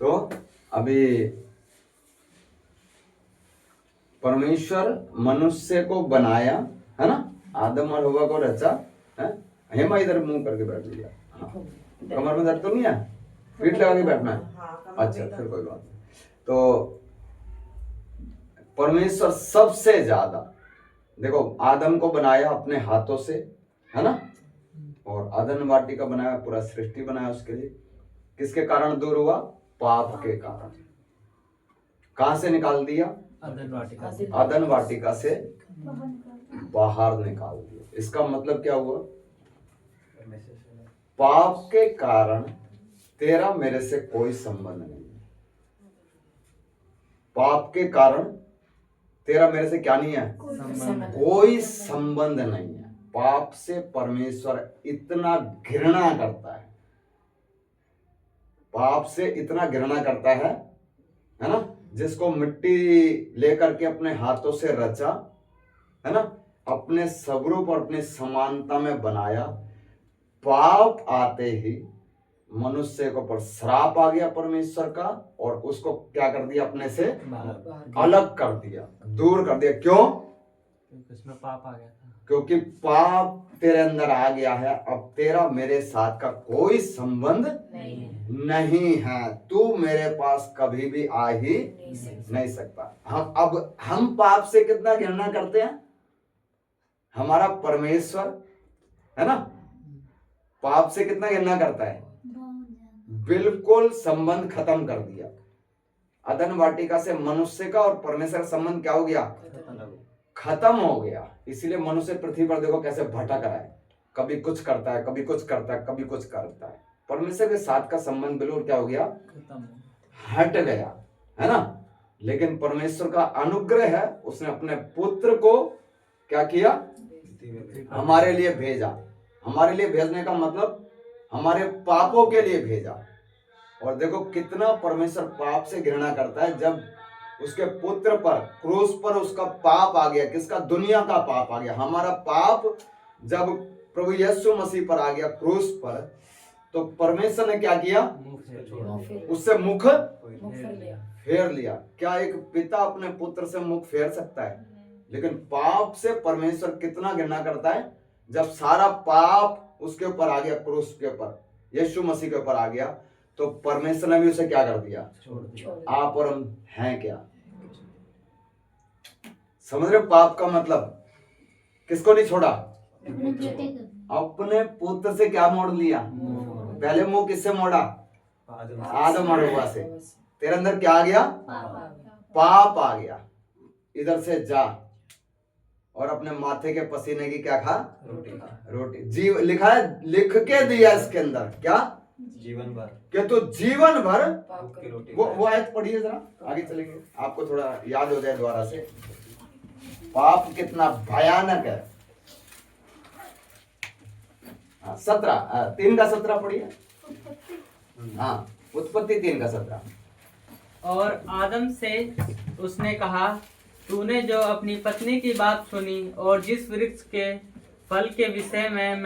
तो अभी परमेश्वर मनुष्य को बनाया, है ना, आदम और हवा को रचा है। हेमा इधर मुंह करके बैठ लिया। हाँ, कमर में दर्द तो नहीं है? पीठ लगा के बैठना है? अच्छा, फिर कोई बात नहीं। तो परमेश्वर सबसे ज्यादा, देखो, आदम को बनाया अपने हाथों से, है ना, और अदन वाटिका बनाया, पूरा सृष्टि बनाया उसके लिए। किसके कारण दूर हुआ? पाप के कारण। कहां से निकाल दिया? अदन वाटिका से बाहर निकाल दिया। इसका मतलब क्या हुआ? पाप के कारण तेरा मेरे से कोई संबंध नहीं है। पाप के कारण तेरा मेरे से क्या नहीं है? कोई संबंध नहीं है। पाप से परमेश्वर इतना घृणा करता है, पाप से इतना घृणा करता है ना, जिसको मिट्टी लेकर के अपने हाथों से रचा, है ना, अपने स्वरूप और अपनी समानता में बनाया। पाप आते ही मनुष्य को पर श्राप आ गया परमेश्वर का, और उसको क्या कर दिया? अपने से अलग कर दिया, दूर कर दिया। क्यों? क्योंकि उसमें पाप आ गया था। क्योंकि पाप तेरे अंदर आ गया है। अब तेरा मेरे साथ का कोई संबंध नहीं है। तू मेरे पास कभी भी आ ही नहीं सकता। हम पाप से कितना घृणा करते हैं? हमारा परमेश्वर, है ना, पाप से कितना घृणा करता है? बिल्कुल संबंध खत्म कर दिया। अदन वाटिका से मनुष्य का और परमेश्वर का संबंध क्या हो गया? खत्म हो गया। इसलिए मनुष्य पृथ्वी पर देखो कैसे भटक रहा है, कभी कुछ करता है, कभी कुछ करता है, कभी कुछ करता है। परमेश्वर के साथ का संबंध बिल्कुल क्या हो गया? हट गया, है ना। लेकिन परमेश्वर का अनुग्रह है, उसने अपने पुत्र को क्या किया? हमारे लिए भेजा। हमारे लिए भेजने का मतलब हमारे पापों के लिए भेजा। और देखो कितना परमेश्वर पाप से घृणा करता है। जब उसके पुत्र पर क्रूस पर उसका पाप आ गया, किसका? दुनिया का पाप आ गया। हमारा पाप जब प्रभु यीशु मसीह पर आ गया क्रूस पर, तो परमेश्वर ने क्या किया? उससे मुख फेर लिया। क्या एक पिता अपने पुत्र से मुख फेर सकता है? लेकिन पाप से परमेश्वर कितना घृणा करता है। जब सारा पाप उसके ऊपर आ गया, क्रूस के ऊपर, यीशु मसीह के ऊपर आ गया, तो परमेश्वर ने भी उसे क्या कर दिया? आप और हम हैं क्या? समझ रहे हो पाप का मतलब? किसको नहीं छोड़ा? अपने पुत्र से क्या मोड़ लिया? पहले मुंह किससे मोड़ा? आदम और हव्वा से। तेरे अंदर क्या आ गया? पाप आ गया। इधर से जा और अपने माथे के पसीने की क्या खा? रोटी। जीव लिखा है, लिख के दिया इसके अंदर, क्या? जीवन भर। कि तो जीवन भर की रोटी। वो आयत पढ़िए जरा, आगे चलेंगे, आपको थोड़ा याद हो जाए दोबारा से। पाप कितना भयानक है। 17 3 का 17 पढ़िए। हाँ, उत्पत्ति 3 का 17। और आदम से उसने कहा, तूने जो अपनी पत्नी की बात सुनी और जिस वृक्ष के फल के विषय में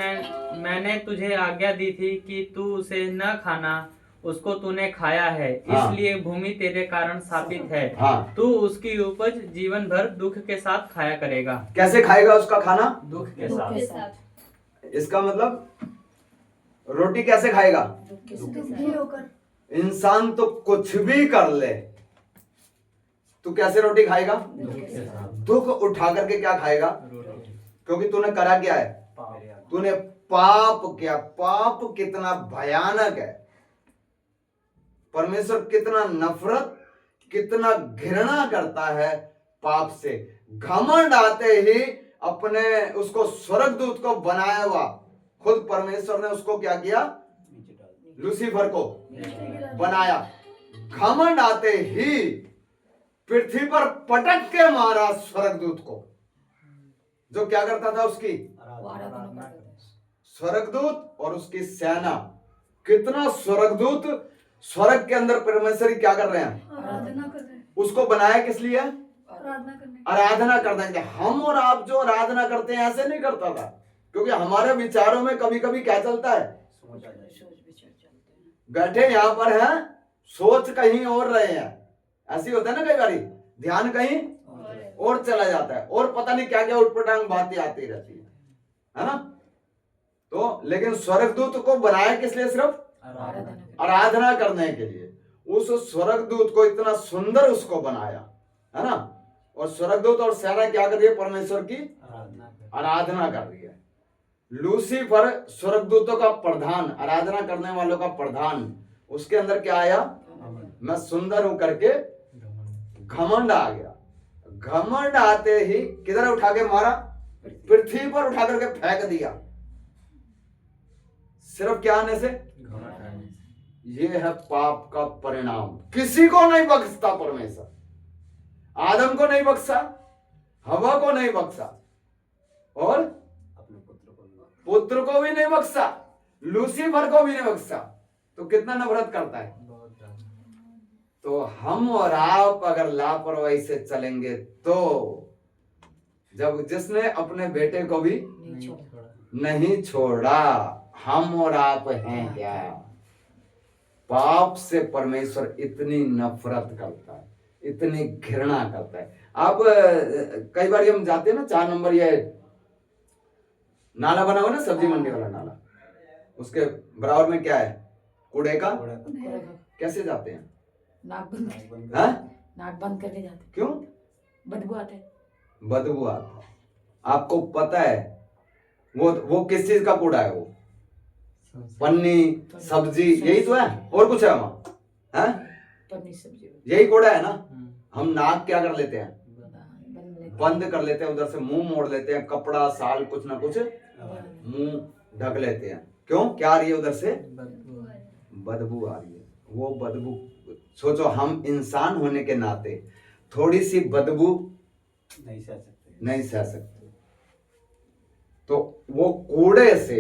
मैंने तुझे आज्ञा दी थी कि तू उसे न खाना, उसको तूने खाया है, इसलिए भूमि तेरे कारण शापित है। तू उसकी उपज जीवन भर दुख के साथ खाया करेगा। कैसे खाएगा उसका खाना? दुख के साथ। इसका मतलब रोटी कैसे खाएगा? इंसान तो कुछ भी कर ले, तू कैसे रोटी खाएगा? दुख उठा करके क्या खाएगा? क्योंकि तूने करा क्या है? तूने पाप किया। पाप कितना भयानक है। परमेश्वर कितना नफरत, कितना घृणा करता है पाप से। घमंड आते ही अपने उसको स्वर्गदूत को बनाया हुआ, खुद परमेश्वर ने उसको क्या किया? लूसीफर को बनाया। घमंड आते ही पृथ्वी पर पटक के मारा स्वर्गदूत को, जो क्या करता था? उसकी स्वर्गदूत और उसकी सेना। कितना स्वर्गदूत स्वर्ग के अंदर परमेश्वर क्या कर रहे हैं? आराधना कर रहे हैं। उसको बनाया किस लिए? आराधना करने के। हम और आप जो आराधना करते हैं ऐसे नहीं करता था, क्योंकि हमारे विचारों में कभी कभी क्या चलता है? बैठे यहां पर हैं, सोच कहीं और रहे हैं। ऐसी होता है ना, कई बारी ध्यान कहीं और चला जाता है और पता नहीं क्या क्या उटपटांग बातें आती रहती है ना। तो लेकिन स्वर्गदूत को बनाया किस लिए? सिर्फ आराधना करने के लिए। उस स्वर्गदूत को इतना सुंदर उसको बनाया, है ना। और स्वर्गदूत और सेना क्या कर रही है? परमेश्वर की आराधना कर रही है। लूसीफर स्वर्गदूतों का प्रधान, आराधना करने वालों का प्रधान, उसके अंदर क्या आया? मैं सुंदर हूं करके घमंड आ गया। घमंड आते ही किधर उठा के मारा? पृथ्वी पर उठा करके फेंक दिया। सिर्फ क्या आने से? ये है पाप का परिणाम। किसी को नहीं बख्शता परमेश्वर। आदम को नहीं बख्शा, हवा को नहीं बख्शा, और अपने पुत्र को भी नहीं बख्शा, लूसीफर को भी नहीं बख्शा। तो कितना नफरत करता है। तो हम और आप अगर लापरवाही से चलेंगे तो, जब जिसने अपने बेटे को भी नहीं छोड़ा, हम और आप हैं क्या? पाप से परमेश्वर इतनी नफरत करता है, इतनी घृणा करता है। आप कई बार हम जाते हैं ना, 4 नंबर ये नाला बना हुआ ना, सब्जी मंडी वाला नाला, उसके बराबर में क्या है? कूड़े का। कैसे जाते हैं? नाक बंद हाँ? नाक बंद करके जाते। क्यों? बदबू आते। बदबू आता है। आपको पता है वो किस चीज का कूड़ा है? वो पन्नी, सब्जी, यही तो है, और कुछ है वहां? हैं? पन्नी सब्जी यही कूड़ा है ना। हम नाक क्या कर लेते हैं? बंद बंद कर लेते हैं, उधर से मुंह मोड़ लेते हैं, कपड़ा साल कुछ ना कुछ मुंह ढक लेते हैं। क्यों? क्या आ रही है उधर से? बदबू आ रही है। वो बदबू, सोचो हम इंसान होने के नाते थोड़ी सी बदबू नहीं सह सकते। तो वो कूड़े से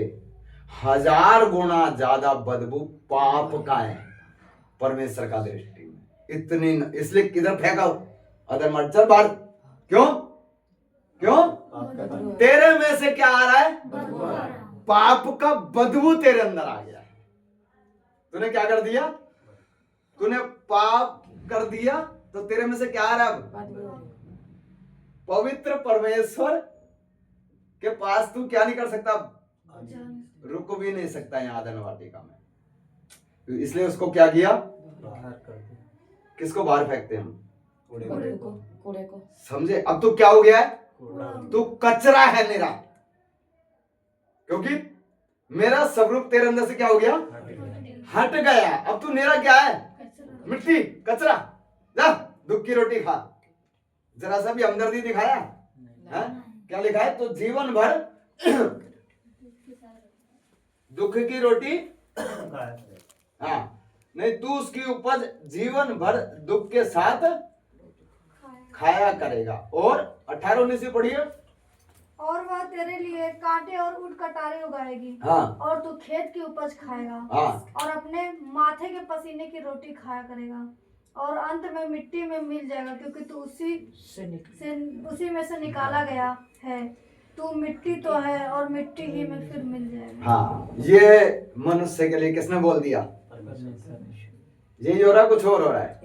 1000 गुना ज्यादा बदबू पाप का है परमेश्वर का दृष्टि में। इतनी इसलिए किधर फेंका? अदर मत चल बाहर। क्यों? क्यों? तेरे में से क्या आ रहा है? पाप का बदबू तेरे अंदर आ गया। तूने क्या कर दिया? तूने पाप कर दिया, तो तेरे में से क्या आ रहा है? पवित्र परमेश्वर के पास तू क्या नहीं कर सकता? रुक भी नहीं सकता यहाँ आदन वाटिका में। तो इसलिए उसको क्या किया? किसको बाहर फेंकते हैं हम? कूड़े को। समझे? अब तू क्या हो गया है? तू कचरा है मेरा, क्योंकि मेरा स्वरूप तेरे अंदर से क्या हो गया? हट गया। अब तू मेरा क्या है? मिट्टी, कचरा। जा दुख की रोटी खा। जरा सा भी हमदर्दी दिखाया है? क्या लिखा है? तो जीवन भर दुख की रोटी, हाँ नहीं, तू उसकी उपज जीवन भर दुख के साथ खाया करेगा। और 18-19 से पढ़िए। और वह तेरे लिए कांटे और ऊंट कटारे उगाएगी। हाँ। और तू खेत की उपज खाएगा। हाँ। और अपने माथे के पसीने की रोटी खाया करेगा। और अंत में मिट्टी में मिल जाएगा, क्योंकि तू उसी में से निकाला गया है। तू मिट्टी तो है और मिट्टी ही में फिर मिल जाएगा। हाँ, ये मनुष्य के लिए किसने बोल दिया? यही हो रहा है, कुछ और हो रहा है?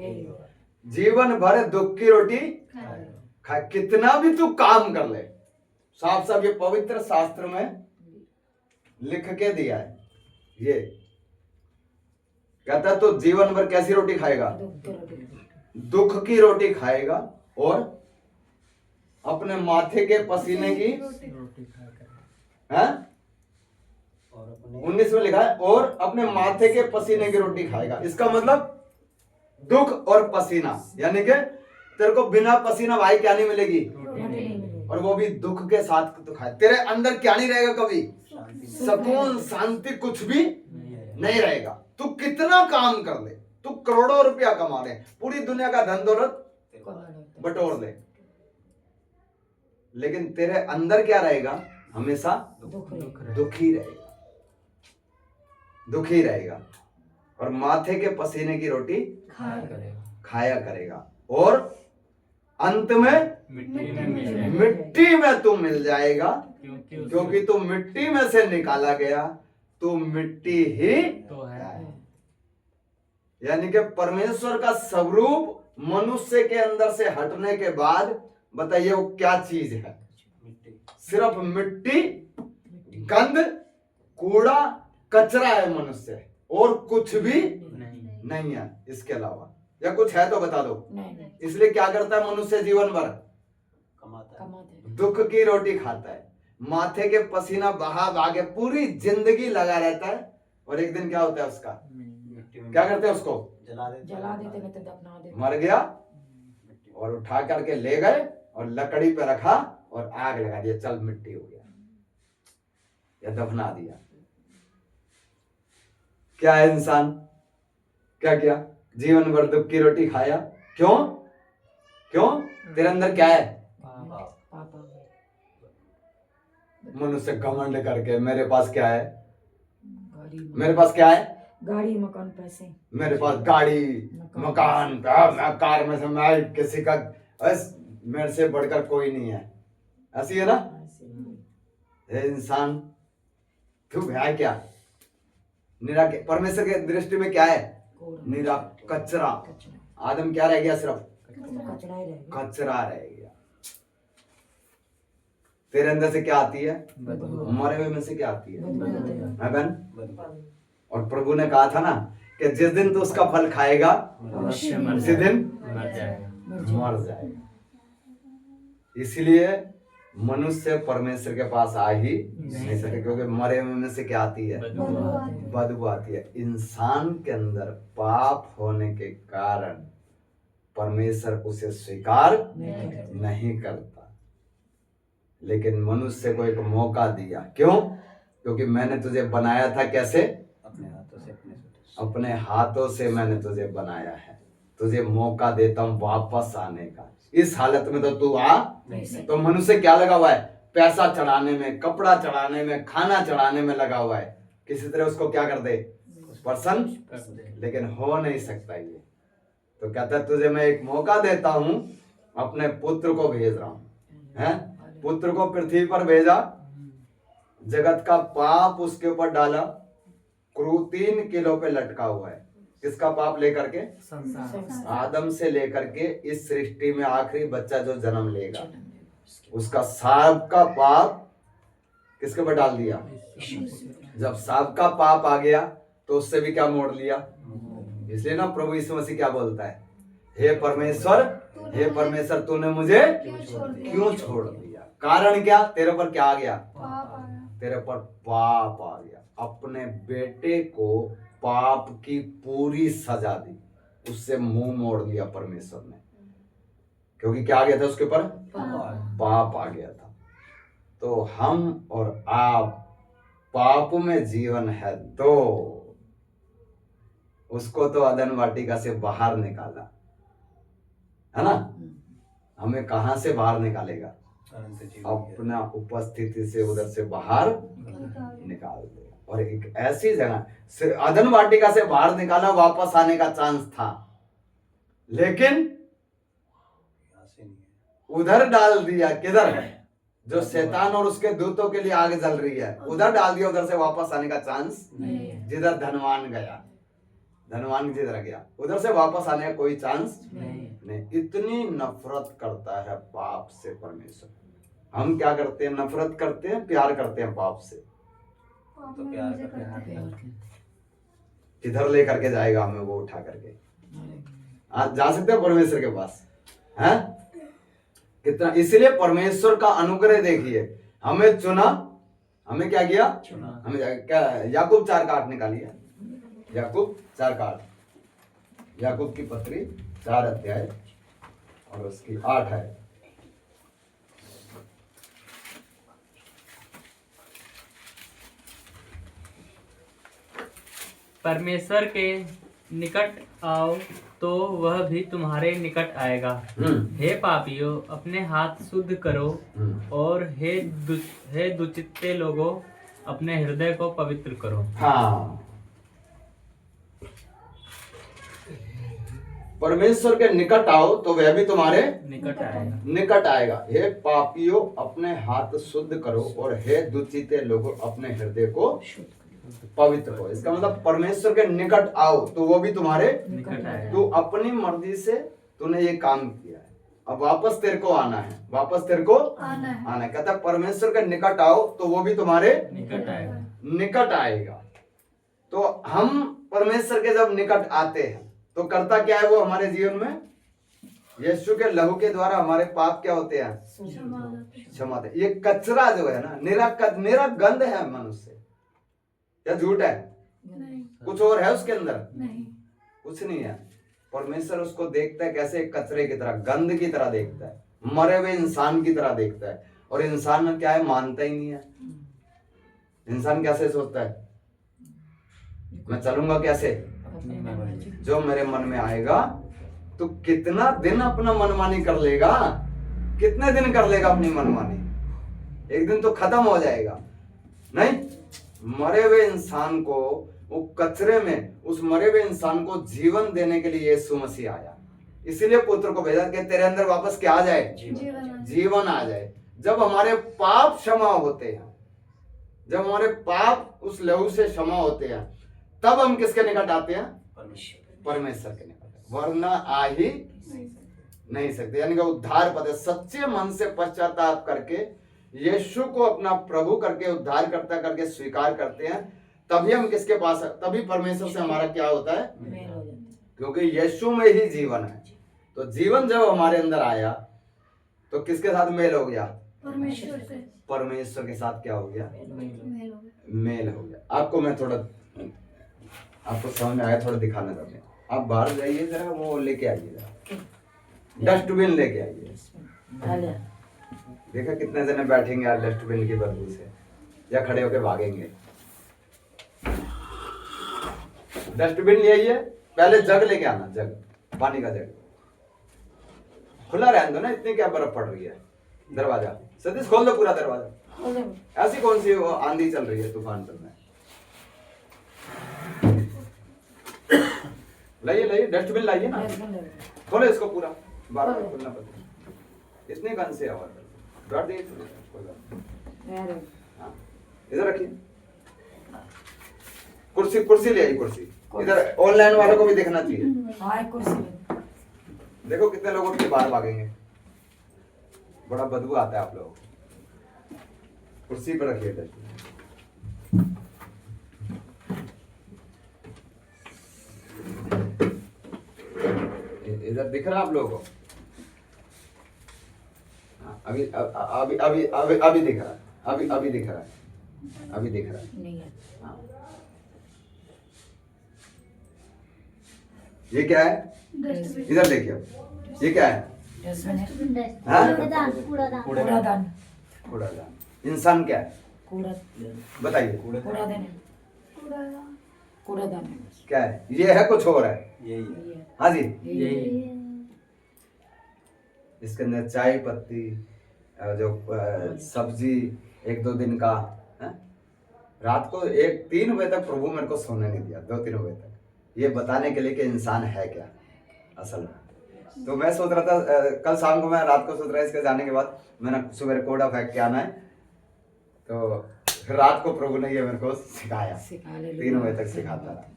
जीवन भर दुख की रोटी खा। कितना भी तू काम कर ले, साफ साफ ये पवित्र शास्त्र में लिख के दिया है। ये कहता है तो जीवन भर कैसी रोटी खाएगा? दुख की रोटी खाएगा, और अपने माथे के पसीने की, है 19 में लिखा है, और अपने माथे के पसीने की रोटी खाएगा। इसका मतलब दुख और पसीना, यानी कि तेरे को बिना पसीना भाई क्या नहीं मिलेगी, और वो भी दुख के साथ तो खाए। तेरे अंदर क्या नहीं रहेगा कभी? सुकून, शांति, कुछ भी नहीं रहेगा। तू कितना काम कर ले, तू करोड़ों रुपया कमा ले, पूरी दुनिया का धन दौलत बटोर ले, लेकिन तेरे अंदर क्या रहेगा? हमेशा दुखी रहेगा, दुखी रहेगा। और माथे के पसीने की रोटी खाया करेगा, और अंत में मिट्टी में तू मिल जाएगा, क्योंकि तू मिट्टी में से निकाला गया, तू मिट्टी ही तो है। यानी कि परमेश्वर का स्वरूप मनुष्य के अंदर से हटने के बाद बताइए वो क्या चीज है? मिट्टी। सिर्फ मिट्टी, गंध, कूड़ा, कचरा है मनुष्य, और कुछ भी नहीं। नहीं है इसके अलावा। या कुछ है तो बता दो। नहीं इसलिए क्या करता है मनुष्य जीवन भर? कमाता है। कमाते हैं। दुख की रोटी खाता है, माथे के पसीना बहा बहा पूरी जिंदगी लगा रहता है, और एक दिन क्या होता है उसका? मिट्टी में क्या करते हैं उसको? जला देते जला देते नहीं तो दफना देते। मर गया मिट्टी। और उठा करके ले गए और लकड़ी पे रखा और आग लगा दिया, चल मिट्टी हो गया, या दफना दिया। क्या है इंसान? क्या किया? जीवन भर दुख की रोटी खाया। क्यों? क्यों? तेरे अंदर क्या है? पापा मनुष्य घमंड करके मेरे पास क्या है, गाड़ी मेरे पास क्या है, गाड़ी मकान पैसे मेरे पास गाड़ी मकान, मैं कार में से, मैं किसी का, बस मेरे से बढ़कर कोई नहीं है, ऐसी है ना? हे इंसान, तू है क्या? निरा परमेश्वर के दृष्टि में क्या है? निरा कचरा। आदम क्या रह गया? सिर्फ कचरा ही रहेगा। कचरा रह गया। तेरे अंदर से क्या आती है? मरे हुए में से क्या आती है? है बहन? बदबू। और प्रभु ने कहा था ना कि जिस दिन तू उसका फल खाएगा मनुष्य मर उसी दिन मर जाएगा। मर जाएगा। इसलिए मनुष्य परमेश्वर के पास आ ही नहीं सके, क्योंकि मरे हुए में से क्या आती है? बदबू आती है। इंसान के अंदर पाप होने के कारण परमेश्वर उसे स्वीकार नहीं करता, लेकिन मनुष्य को एक मौका दिया। क्यों? क्योंकि मैंने तुझे बनाया था कैसे? अपने हाथों से अपने सोच। अपने हाथों से मैंने तुझे बनाया है, तुझे मौका देता हूं वापस आने का। इस हालत में तो तू आ नहीं। तो मनुष्य क्या लगा हुआ है? पैसा चढ़ाने में, कपड़ा चढ़ाने में, खाना चढ़ाने में लगा हुआ है, किसी तरह उसको क्या कर दे, प्रसन्न। लेकिन हो नहीं सकता ये। तो कहता है तुझे मैं एक मौका देता हूं, अपने पुत्र को भेज रहा हूं। हैं? पुत्र को पृथ्वी पर भेजा, जगत का पाप उसके ऊपर डाला, क्रू 3 किलो पे लटका हुआ है। किसका पाप लेकर के? संसार। आदम से लेकर के इस सृष्टि में आखिरी बच्चा जो जन्म लेगा, उसका सबका पाप किसके ऊपर डाल दिया? जब सबका पाप आ गया तो उससे भी क्या मोड़ लिया? इसलिए ना प्रभु यीशु मसीह क्या बोलता है? हे परमेश्वर, हे परमेश्वर, तूने मुझे क्यों छोड़ दिया? कारण क्या? तेरे पर क्या आ गया? तेरे पर पाप आ गया। अपने बेटे को पाप की पूरी सजा दी, उससे मुंह मोड़ लिया परमेश्वर ने, क्योंकि क्या आ गया था उसके ऊपर? पाप आ गया था। तो हम और आप पाप में जीवन है तो उसको तो अदन वाटिका से बाहर निकाला है ना? हमें कहां से बाहर निकालेगा? अनंत जीवन। अपना उपस्थिति से उधर से बाहर निकाल दे। और एक ऐसी जगह अदन वाटिका से बाहर निकाला, वापस आने का चांस था, लेकिन यहाँ से नहीं है। उधर डाल दिया। किधर? जो शैतान और उसके दूतों के लिए आग जल रही है, उधर डाल दिया। उधर से वापस आने का चांस जिधर धनवान गया, धनवान जिधर गया, उधर से वापस आने का कोई चांस नहीं। इतनी नफरत करता है पाप से परमेश्वर। हम क्या करते हैं? नफरत करते हैं, प्यार करते हैं पाप से। तो प्यार करते हैं। किधर लेकर के जाएगा हमें वो उठा करके? आज जा सकते हैं परमेश्वर के पास? हैं? कितना, इसलिए परमेश्वर का अनुग्रह देखिए, हमें चुना, हमें क्या किया? चुना। हमें क्या? याकूब 4:8 निकालिए। याकूब 4:8, याकूब की पत्री 4 अध्याय और उसकी 8 है। परमेश्वर के निकट आओ तो वह भी तुम्हारे निकट आएगा। हे पापियों, अपने हाथ शुद्ध करो, और हे दुचित्ते लोगों, अपने हृदय को पवित्र करो। हाँ, परमेश्वर के निकट आओ तो वह भी तुम्हारे निकट आएगा। हे पापियों, अपने हाथ शुद्ध करो, और हे दुचिते लोगों, अपने हृदय को पवित्र हो। इसका मतलब परमेश्वर के निकट आओ तो वो भी तुम्हारे निकट आएगा। तू अपनी मर्जी से तूने ये काम किया है, अब वापस तेरे को आना है, वापस तेरे को आना है। आना है। कहता है परमेश्वर के निकट आओ तो वो भी तुम्हारे निकट आएगा। निकट आएगा। तो हम परमेश्वर के जब निकट आते हैं तो करता क्या है वो हमारे जीवन में, यीशु के लहू के द्वारा हमारे पाप क्या होते हैं, क्षमा हो जाती है। क्षमा होते हैं। ये कचरा जो है ना, निरा गंध है मनुष्य, या झूठ है, नहीं कुछ और है उसके अंदर, नहीं कुछ नहीं है। परमेश्वर उसको देखता है कैसे, कचरे की तरह, गंद की तरह देखता है, मरे हुए इंसान की तरह देखता है। और इंसान क्या है, मानता ही नहीं है। इंसान कैसे सोचता है, मैं चलूंगा कैसे, अपनी मर्जी। जो मेरे मन में आएगा। तो कितना दिन अपना मनमानी कर लेगा, कितने दिन कर लेगा अपनी मनमानी, एक दिन तो खत्म हो जाएगा। नहीं, मरे हुए इंसान को, वो कचरे में, उस मरे हुए इंसान को जीवन देने के लिए यीशु मसीह आया। इसीलिए पुत्र को भेजा कि तेरे अंदर वापस क्या आ जाए, जीवन जीवन आ जाए। जब हमारे पाप क्षमा होते हैं, जब हमारे पाप उस लहू से क्षमा होते हैं, तब हम किसके निकट आते हैं, परमेश्वर के निकट। वरना आ ही नहीं सकते। यानी कि उद्धार पद है, सच्चे मन से पश्चाताप करके यीशु को अपना प्रभु करके, उद्धार करता करके स्वीकार करते हैं, तभी हम किसके पास, तभी परमेश्वर से हमारा क्या होता है, मेल हो जाता है। क्योंकि यीशु में ही जीवन है। तो जीवन जब हमारे अंदर आया तो किसके साथ मेल हो गया, परमेश्वर से परमेश्वर के साथ क्या हो गया, मेल हो गया। मेल हो गया। आपको मैं थोड़ा, आपको समझ में आया, थोड़ा दिखाना चाहते हैं। आप बाहर जाइए जरा, वो लेके आइए जरा, डस्टबिन लेके आइए। डाले। देखा कितने जने बैठेंगे यार डस्टबिन की बदबू से, या खड़े होके भागेंगे। डस्टबिन ले आइए, पहले जग लेके आना, जग, पानी का जग। खुला रहने दो ना, इतनी क्या बर्फ पड़ रही है। दरवाजा सतीश खोल दो पूरा दरवाजा। ऐसी कौन सी वो आंधी चल रही है, तूफान चल रहा है। लाइए लाइए डस्टबिन लाइए ना, खोलो इसको पूरा, बार बार खोलना पड़ता है। इतने गन से आवाज बैठ दिए, कोई बात नहीं। हाँ, इधर रखिए कुर्सी, कुर्सी ले आई कुर्सी इधर। ऑनलाइन वालों को भी देखना चाहिए। हाँ, कुर्सी में। देखो कितने लोग उठ के बाहर भागेंगे, बड़ा बदबू आता है आप लोगों को। कुर्सी पर रखिए डस्टबिन। इधर दिख रहा है आप लोगों को? हाँ, अभी अभी अभी अभी अभी दिख रहा है, अभी अभी दिख रहा है, अभी दिख रहा है। नहीं है। हाँ। ये क्या है, डस्टबिन इधर देखिए, ये क्या है, डस्टबिन है। हाँ? कूड़ादान। कूड़ादान। इंसान क्या है, कूड़ा, बताइए, कूड़ादान है। कूड़ादान कूड़ादान है। क्या है, ये है कुछ और है। यही है। ये है। हाँ जी, यही इसके अंदर चाय पत्ती, जो सब्जी, एक दो दिन का है? रात को 3 बजे तक प्रभु मेरे को सोने नहीं दिया, 2-3 बजे तक, ये बताने के लिए कि इंसान है क्या असल में। तो मैं सोच रहा था, कल शाम को, मैं रात को सोच रहा था इसके जाने के बाद मैंने सुबह कोड़ा फेंक के आना है, तो फिर रात को प्रभु ने ये मेरे को सिखाया, सिखा ले। 3 बजे तक सिखाता रहा,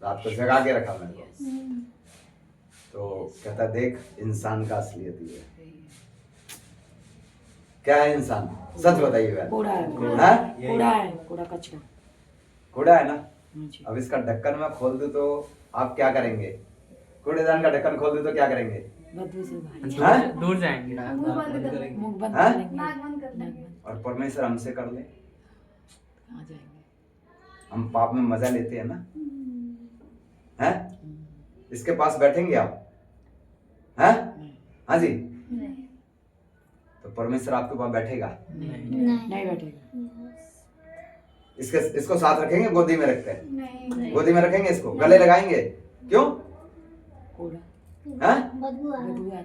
रात को जगा के रखा मेरे को। तो कहता देख इंसान का असलियत ये है। क्या है इंसान, सच बताइए भाई। कूड़ा है। हाँ? कूड़ा है, कूड़ा कचरा। कूड़ा है ना। हाँ जी। अब इसका ढक्कन मैं खोल दूं तो आप क्या करेंगे, कूड़ेदान का ढक्कन खोल दूं तो क्या करेंगे, बदबू से भारी। हाँ? दूर जाएंगे। मुंह बंद कर देंगे, मुंह बंद हाँ? करेंगे। नाक बंद कर देंगे। और परमेश्वर हमसे कर ले, कहाँ जाएंगे? हम पाप में मजा लेते हैं ना, हैं? इसके पास बैठेंगे आप, हैं? हाँ जी, नहीं तो परमेश्वर आपके पास बैठेगा, नहीं बैठेगा। इसको साथ रखेंगे, गोदी में रखते हैं, नहीं गोदी में रखेंगे, इसको गले लगाएंगे, क्यों, कूड़ा हैं? बदबू आती है।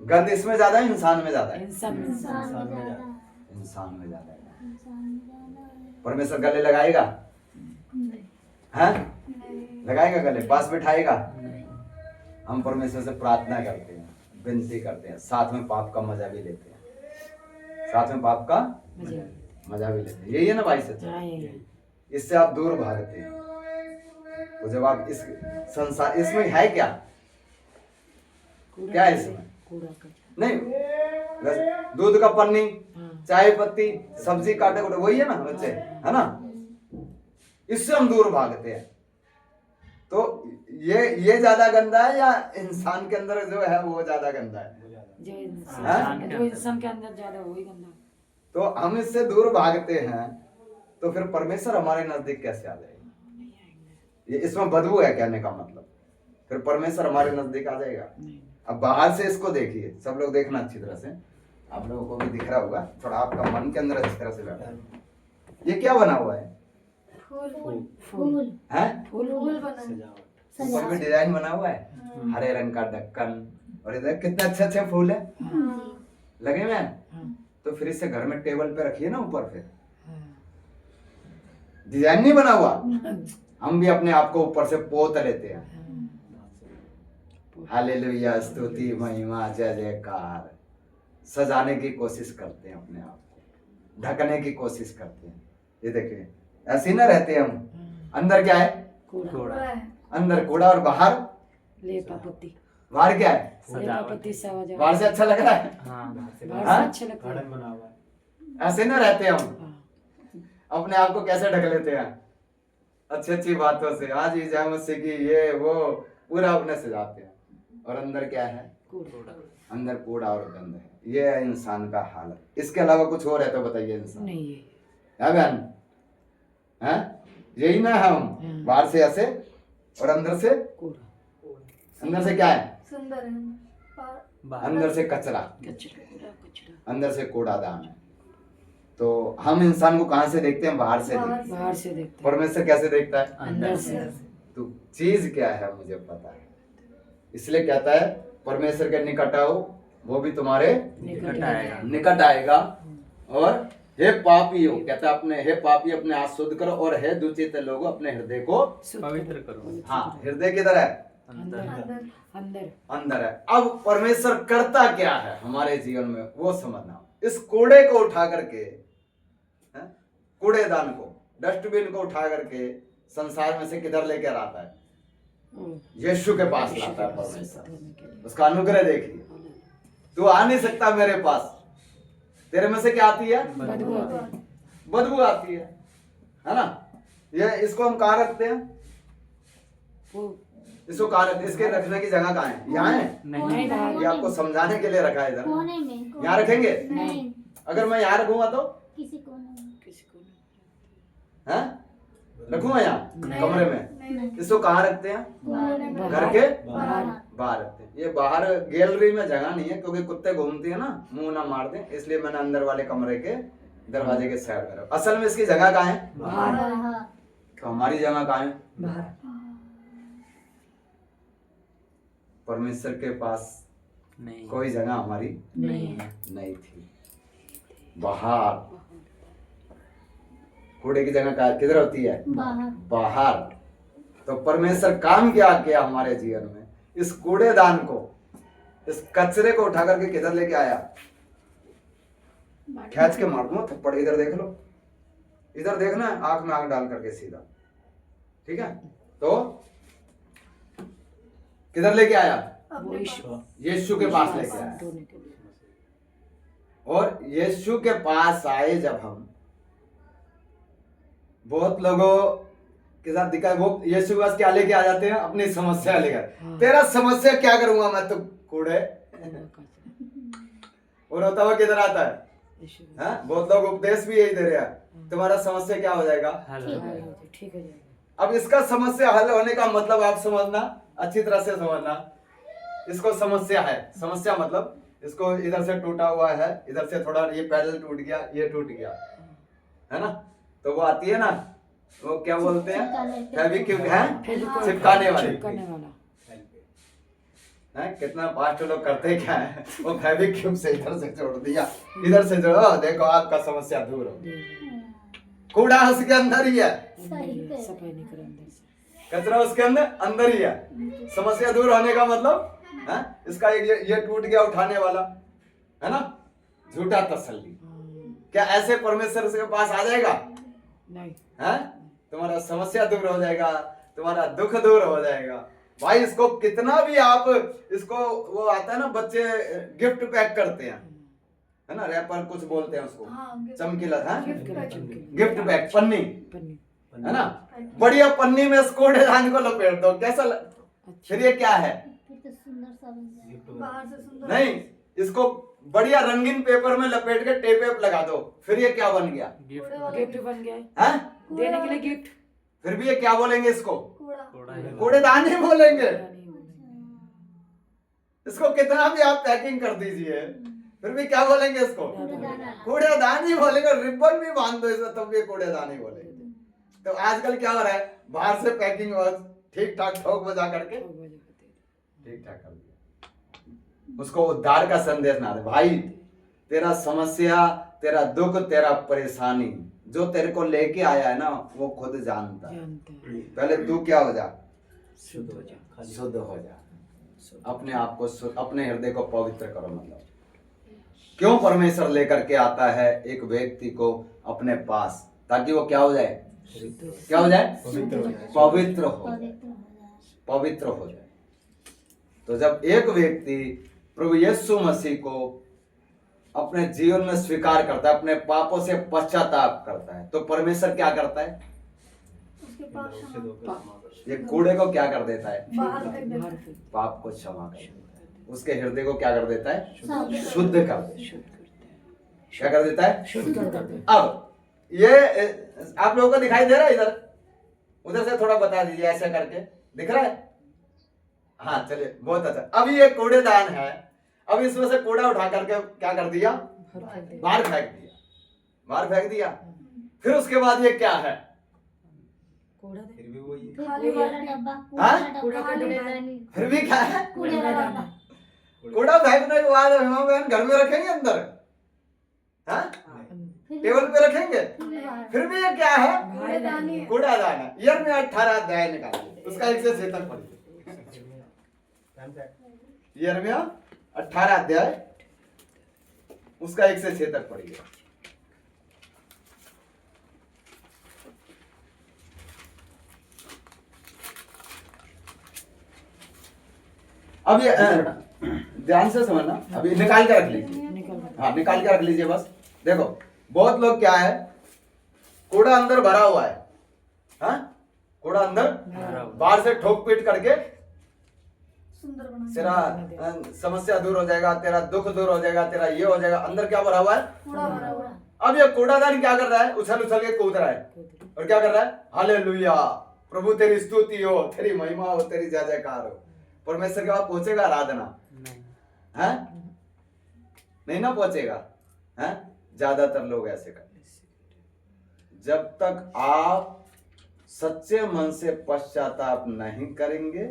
गंध इसमें ज्यादा है, इंसान में ज्यादा है, इंसान में। इंसान में जाता इंसान में ज्यादा है। परमेश्वर गले लगाएगा, हैं? लगाएगा गले, पास बिठाएगा। हम परमेश्वर से प्रार्थना करते हैं, विनती करते हैं, साथ में पाप का मजा भी लेते हैं, साथ में पाप का मजा। मजा भी लेते हैं। यही है ना भाई सच, हाँ, यही है। इससे आप दूर भागते हैं। तो जब आप इस संसार, इसमें है क्या, क्या है इसमें? कूड़ा का नहीं, बस दूध का पन्नी, हाँ चाय पत्ती, सब्जी काटे कुटे, वही है ना बच्चे, है ना? इससे हम दूर भागते हैं। तो ये ज्यादा गंदा है या इंसान के अंदर जो है वो ज्यादा गंदा है? जो इंसान के अंदर ज्यादा वही गंदा। तो हम इससे दूर भागते हैं, तो फिर परमेश्वर हमारे नजदीक कैसे आ जाएगा? ये इसमें बदबू है कहने का मतलब, फिर परमेश्वर हमारे नजदीक आ जाएगा? नहीं अब बाहर से इसको देखिए, सब लोग देखना अच्छी तरह से, आप लोगों को भी दिख रहा होगा, थोड़ा आपका मन के अंदर अच्छी तरह से बैठा है। ये क्या बना हुआ है? फूल हैं? फूल बना है। सजावट। ऊपर भी डिजाइन बना हुआ है, हरे रंग का ढक्कन, और इधर कितने अच्छे अच्छे फूल है लगे हुए हैं। हाँ तो फिर इसे घर में टेबल पे रखिए ना ऊपर, फिर हाँ डिजाइन नहीं बना हुआ। हम भी अपने आप को ऊपर से पोत लेते हैं, हालेलुया, स्तुति महिमा जय जयकार, सजाने की कोशिश करते हैं अपने आप को, ढकने की कोशिश करते हैं। ये देखिए ऐसे ही ना रहते हैं हम, अंदर क्या है? कूड़ा है। अंदर कूड़ा, और बाहर, लेपा पत्ती बाहर क्या है? लेपा पत्ती सजावट। बाहर से अच्छा लग रहा है, हाँ बाहर से हाँ? अच्छा लगता है। गार्डन बना हुआ है। ऐसे ना रहते हम, हाँ अपने आप को कैसे ढक लेते हैं? अच्छी अच्छी बातों से, आज ईसा मसीह की ये वो, पूरा अपने सजाते हैं, और अंदर क्या है? कूड़ा अंदर कूड़ा और गंद है। ये है इंसान का हालत। इसके अलावा कुछ और है तो बताइए इंसान, नहीं है बहन? हैं? यही ना हम, बाहर से ऐसे और अंदर से, कूड़ा अंदर से क्या है? सुंदर है। बाहर अंदर से कचरा, कचरा अंदर से कूड़ादान है। तो हम इंसान को कहाँ से देखते हैं? बाहर से देखते हैं। बाहर से देखते हैं, परमेश्वर कैसे देखता है? अंदर से। तो चीज क्या है मुझे पता है, इसलिए कहता है परमेश्वर के निकट आओ, वो भी तुम्हारे निकट आएगा। निकट आएगा। और हे पापियों, कहता है अपने, हे पापी अपने आप शुद्ध करो, और हे दुचित लोगों अपने हृदय को, पवित्र करो। हाँ, हृदय किधर है? अंदर अंदर अंदर है। अब परमेश्वर करता क्या है हमारे जीवन में, वो समझना। इस कूड़े को उठा करके, हैं? कूड़ेदान को, डस्टबिन को उठा करके संसार में से किधर लेकर आता है? यीशु के पास लाता है परमेश्वर। उसका अनुग्रह देखिए। तू आ नहीं सकता मेरे पास, तेरे में से क्या आती है? बदबू आती है। बदबू आती है ना? ये इसको हम कहाँ रखते हैं? वो इसको कहाँ रखते हैं? इसके रखने की जगह कहाँ है? यहाँ है? नहीं बाहर ये आपको समझाने के लिए रखा है इधर। कोने में यहाँ रखेंगे? नहीं अगर मैं यहाँ रखूंगा तो किसी कोने में किसी को नहीं। हैं? रखूंगा यहाँ कमरे में? नहीं। इसको कहाँ रखते हैं? कोने में। घर के बाहर बाहर रखते हैं। ये बाहर गैलरी में जगह नहीं है, क्योंकि कुत्ते घूमते हैं ना, मुंह ना मार दें, इसलिए मैंने अंदर वाले कमरे के दरवाजे के साइड में रखा। असल में इसकी जगह कहाँ है? बाहर तो हमारी जगह कहाँ है? बाहर परमेश्वर के पास नहीं कोई जगह हमारी नहीं है। नहीं थी। बाहर कूड़े की जगह किधर होती है? बाहर बाहर। तो परमेश्वर काम क्या किया हमारे जीवन में? इस कूड़ेदान को, इस कचरे को उठा करके किधर लेके आया? खींच के मार दूंगा थप्पड़। इधर देख लो, इधर देखना, आंख में आंख डाल करके सीधा, ठीक है? तो किधर लेके आया? वो ईश्वर यीशु के पास लेके आया। धोने के लिए। और यीशु के पास आए जब हम, बहुत लोगों के साथ दिखा, वो यीशु के पास क्या लेके आ जाते हैं? अपनी समस्या लेकर। हाँ। तेरा समस्या क्या करूंगा मैं, तो कूड़े। और होता हुआ किधर आता है? ईश्वर हाँ? बहुत लोग उपदेश भी यही दे रहे हैं, तुम्हारा समस्या क्या हो जाएगा? ठीक हो जाएगा। अब इसका समस्या हल होने का मतलब आप समझना, अच्छी तरह से समझना। इसको समस्या है, समस्या मतलब इसको इधर से टूटा हुआ है, इधर से थोड़ा ये पैडल टूट गया, ये टूट गया, है ना? तो वो आती है ना, वो क्या बोलते हैं? फेविक्विक है, चिपकाने वाली। चिपकाने वाला। है? कितना फास्ट लोग करते क्या है, वो फेविक्विक से इधर से जोड़ दिया, इधर से जोड़ो, देखो आपका समस्या दूर हो। कूड़ा उसके अंदर ही है, सफाई नहीं करे अंदर से। कचरा उसके अंदर ही है। समस्या दूर होने का मतलब है? इसका एक ये टूट गया उठाने वाला, है ना? झूठा तसल्ली। क्या ऐसे परमेश्वर के पास आ जाएगा? नहीं है? तुम्हारा समस्या दूर हो जाएगा, तुम्हारा दुख दूर हो जाएगा। भाई इसको कितना भी आप इसको, वो आता है ना बच्चे गिफ्ट पैक करते हैं, है ना, रैपर कुछ बोलते हैं उसको, हाँ, गिफ्ट- चमकीला था, गिफ्ट पैक। गिफ्ट पैक, पन्नी, पन्नी। है ना, बढ़िया पन्नी में इस कूड़ेदान को लपेट दो, कैसा फिर ये क्या है? फिर तो सुंदर सा बन जाएगा। बाहर से सुंदर। नहीं, इसको बढ़िया रंगीन पेपर में लपेट के टेप वेप लगा दो, फिर ये क्या बन गया? गिफ्ट कूड़े वाला गिफ्ट बन गया है। हैं? देने के लिए गिफ्ट। फिर भी ये क्या बोलेंगे इसको? कूड़ा। कूड़ा है। कूड़ेदान ही बोलेंगे। नहीं बोलेंगे। इसको कितना भी आप पैकिंग कर दीजिए, फिर भी क्या बोलेंगे इसको? कूड़ेदान। कूड़ेदान ही बोलेंगे। रिबन भी बांध दो इसमें तब भी कूड़ेदान ही बोलेंगे। तो आजकल क्या हो रहा है, बाहर से पैकिंग ठीक ठाक ठोक बजा करके ठीक ठाक कर दिया, उसको उद्धार का संदेश ना दे। भाई तेरा समस्या, तेरा दुख, तेरा परेशानी जो तेरे को लेके आया है ना, वो खुद जानता है। पहले तू क्या हो जा? शुद्ध हो जा, शुद्ध हो जा, अपने आप को अपने हृदय को पवित्र करो। मतलब क्यों परमेश्वर लेकर के आता है एक व्यक्ति को अपने पास, ताकि वो क्या हो जाए? क्या हो जाए? पवित्र हो जाए। पवित्र हो जाए, पवित्र हो जाए। पवित्र हो जाए। तो जब एक व्यक्ति प्रभु यीशु मसीह को अपने जीवन में स्वीकार करता है, अपने पापों से पश्चाताप करता है, तो परमेश्वर क्या करता है? उसके पास उससे धोकर क्षमा कर। ये कूड़े को क्या कर देता है? बाहर फेंक देता है। पाप को क्षमा कर देता है, उसके हृदय को क्या कर देता है? शुद्ध शुद्ध कर देता है। क्या कर देता है? शुद्ध कर दे। अब ये आप लोगों को दिखाई दे रहा है? इधर उधर से थोड़ा बता दीजिए, ऐसे करके दिख रहा है? हाँ चलिए, बहुत अच्छा। अभी ये कूड़ेदान है, अब इसमें से कूड़ा उठा करके क्या कर दिया? बाहर फेंक दिया, बाहर फेंक दिया। फिर उसके बाद ये क्या है? कूड़ा दे। फिर भी वही है। खाली वाला डब्बा, हाँ? कूड़ा का कूड़ा डब्बा। फिर भी क्या है? कूड़े वाला डब्बा। कूड़ा फेंकने के बाद हम बहन घर में रखेंगे अंदर, हाँ? फिर टेबल पे रखेंगे, बाहर। फिर भी ये क्या है? कूड़ेदान ही है। कूड़ादान है। यिर्मयाह 18 अध्याय निकालिए, उसका 1 से 6 तक पढ़िए। यिर्मयाह 18 अध्याय उसका 1 से 6 तक पढ़िए। अब ये ध्यान से समझना, अभी निकाल के रख लीजिए। हाँ निकाल के रख लीजिए बस। देखो बहुत लोग क्या है, कूड़ा अंदर भरा हुआ है, हाँ? कूड़ा अंदर बाहर से ठोक पीट करके सुंदर बना। तेरा समस्या दूर हो जाएगा, तेरा दुख दूर हो जाएगा, तेरा ये हो जाएगा। अंदर क्या भरा हुआ है? कूड़ा भरा हुआ। अब ये कूड़ादान क्या कर रहा है? उछल उछल के कूद रहा है और क्या कर रहा है? हालेलुया, प्रभु तेरी स्तुति हो, तेरी महिमा हो, तेरी जय जयकार हो। परमेश्वर के पास पहुंचेगा आराधना? है नहीं ना पहुंचेगा, है? ज्यादातर लोग ऐसे करते। जब तक आप सच्चे मन से पश्चाताप नहीं करेंगे,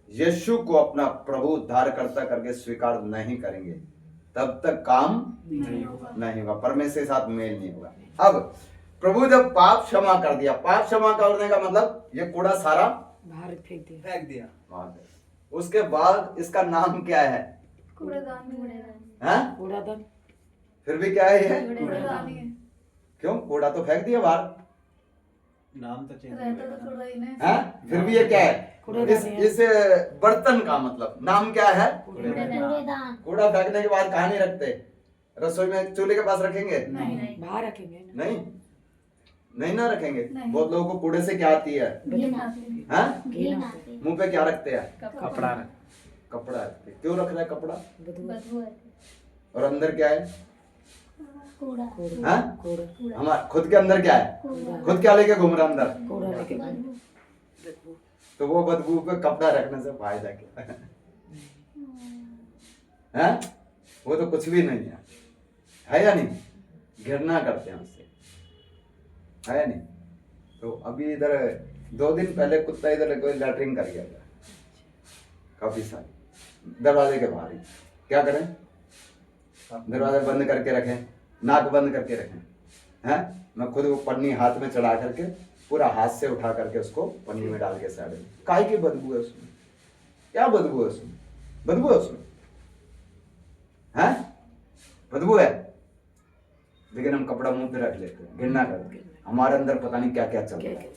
यीशु को अपना प्रभु उद्धारकर्ता करके स्वीकार नहीं करेंगे, तब तक काम नहीं होगा, परमेश्वर के साथ मेल नहीं होगा। अब प्रभु जब पाप क्षमा कर दिया, पाप क्षमा करने का मतलब ये कूड़ा सारा बाहर फेंक दिया। फेंक दिया। वहां पे। उसके बाद इसका नाम क्या है? कूड़ेदान ही है। हैं? कूड़ादान। फिर भी क्या है ये? कूड़ेदान ही है। क्यों? कूड़ा तो फेंक दिया बाहर, नाम तो चेंज रहता तो कूड़ा ही नहीं। हैं? फिर भी ये क्या है? इस बर्तन का मतलब नाम क्या है? कूड़ेदान। कूड़ा फेंकने के बाद कहाँ नहीं रखते? रसोई में चूल्हे के पास रखेंगे? बाहर रखेंगे ना। नहीं, नहीं ना रखेंगे। नहीं। बहुत लोगों को कूड़े से क्या आती है? घिन आती है। हैं? घिन आती है। मुंह पे क्या रखते हैं? कपड़ा कपड़ा रखते हैं। क्यों रख रहा है कपड़ा? बदबू आती है। और अंदर क्या है? कूड़ा। हैं? कूड़ा। हमारे खुद के अंदर क्या है? कूड़ा। खुद क्या लेके घूम रहा है अंदर? कूड़ा लेके बदबू। तो वो बदबू पे कपड़ा रखने से फायदा क्या है? वो तो कुछ भी नहीं है या नहीं? घृणा करते हैं उससे, है या नहीं? तो अभी इधर 2 दिन पहले कुत्ता इधर कोई लैटरिंग कर गया था, काफी सारी, दरवाजे के बाहर ही। क्या करें? दरवाजा बंद करके रखें, नाक बंद करके रखें, हैं? मैं खुद वो पन्नी हाथ में चढ़ा करके पूरा हाथ से उठा करके उसको पन्नी में डाल के साइड में। काहे की बदबू है उसमें? क्या बदबू है उसमें? बदबू है उसमें, हैं? बदबू है? लेकिन हम कपड़ा मुंह पे रख लेते हैं घृणा करके, हमारे अंदर पता नहीं क्या क्या चल रहा है।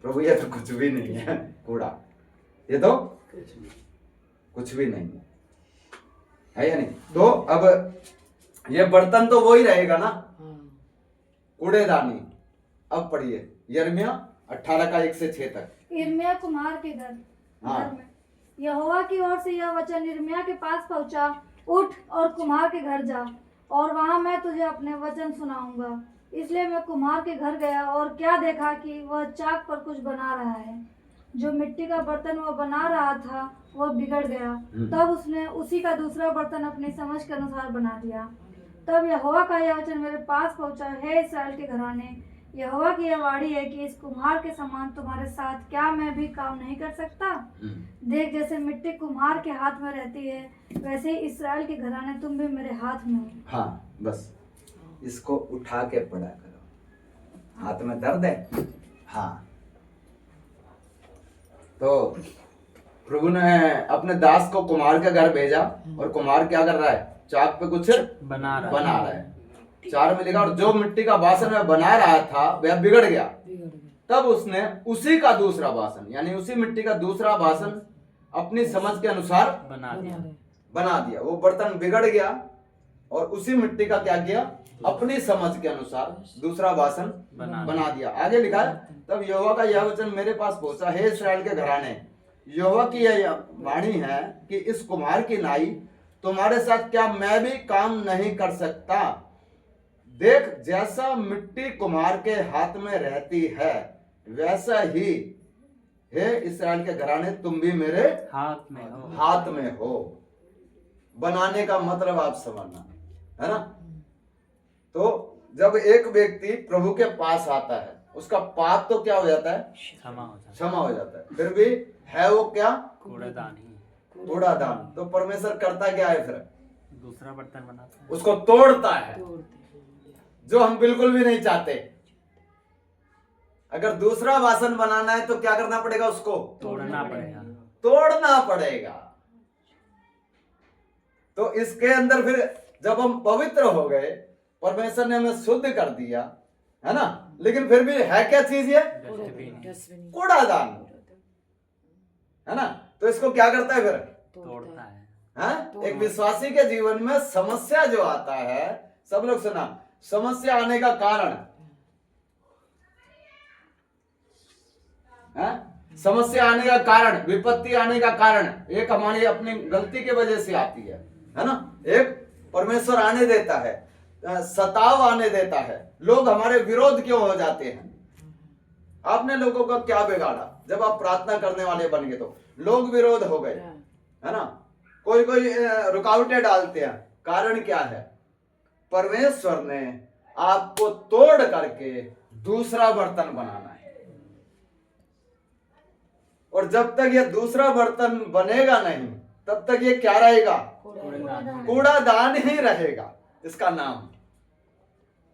प्रभु ये तो कुछ भी नहीं है कूड़ा, ये तो कुछ भी नहीं है या नहीं। तो अब ये बर्तन तो वो ही रहेगा ना, कूड़ेदानी। अब पढ़िए यिर्मयाह 18 का 1 से 6 तक। यिर्मयाह कुम्हार के घर हाँ। घर में यहोवा की ओर से यह वचन यिर्मयाह के पास पहुंचा, उठ और कुम्हार के घर जा और वहां मैं तुझे अपने वचन सुनाऊंगा। इसलिए मैं कुम्हार के घर गया और क्या देखा कि वह चाक पर कुछ बना रहा है। जो मिट्टी का बर्तन वह बना रहा था वह बिगड़ गया। तब उसने उसी का दूसरा बर्तन अपनी समझ के अनुसार बना दिया। तब यहोवा का यह वचन मेरे पास पहुंचा, हे इस्राएल के घराने, यहोवा की यह वाणी है कि इस कुम्हार के समान तुम्हारे साथ क्या मैं भी काम नहीं कर सकता। देख, जैसे मिट्टी कुम्हार के हाथ में रहती है, वैसे ही इस्राएल के घराने तुम भी मेरे हाथ में हो। हाँ, बस इसको उठा के पढ़ा करो। हाथ में दर्द है? हाँ। तो प्रभु ने अपने दास को कुम्हार के घर भेजा और कुम्हार क्या कर रहा है? चाक पे कुछ बना रहा है। 4 में लिखा, और जो मिट्टी का बासन वह बना रहा था वह बिगड़ गया। तब उसने उसी का दूसरा बासन, यानी उसी मिट्टी का दूसरा बासन अपनी समझ के अनुसार बना दिया। वो बर्तन बिगड़ गया और उसी मिट्टी का क्या किया? अपनी समझ के अनुसार दूसरा बासन बना दिया। आगे लिखा है, तब यहोवा का यह वचन मेरे पास पहुंचा, हे इस्राएल के घराने, यहोवा की यह वाणी है कि इस कुम्हार की नाई तुम्हारे साथ क्या मैं भी काम नहीं कर सकता। देख, जैसा मिट्टी कुम्हार के हाथ में रहती है, वैसा ही हे इस्राएल के घराने तुम भी मेरे हाथ में हो। बनाने का मतलब आप समझना है ना। तो जब एक व्यक्ति प्रभु के पास आता है, उसका पाप तो क्या हो जाता है? क्षमा हो जाता है। फिर भी है वो क्या? कूड़ादान। तो परमेश्वर करता क्या है फिर? दूसरा बर्तन बनाता है, उसको तोड़ता है, जो हम बिल्कुल भी नहीं चाहते। अगर दूसरा वासन बनाना है तो क्या करना पड़ेगा? उसको तोड़ना पड़ेगा। तो इसके अंदर फिर जब हम पवित्र हो गए, परमेश्वर ने हमें शुद्ध कर दिया, है ना, लेकिन फिर भी है क्या चीज ये? कूड़ादान, है ना। तो इसको क्या करता है फिर? तोड़ता है। हाँ? एक विश्वासी के जीवन में समस्या जो आता है, सब लोग सुना, समस्या आने का कारण, समस्या आने का कारण, विपत्ति आने का कारण, एक हमारी अपनी गलती की वजह से आती है ना। एक परमेश्वर आने देता है, सताव आने देता है, लोग हमारे विरोध क्यों हो जाते हैं। आपने लोगों का क्या बिगाड़ा? जब आप प्रार्थना करने वाले बन गए तो लोग विरोध हो गए, है ना। कोई रुकावटें डालते हैं, कारण क्या है? परमेश्वर ने आपको तोड़ करके दूसरा बर्तन बनाना है। और जब तक ये दूसरा बर्तन बनेगा नहीं, तब तक ये क्या रहेगा? कूड़ादान ही रहेगा। इसका नाम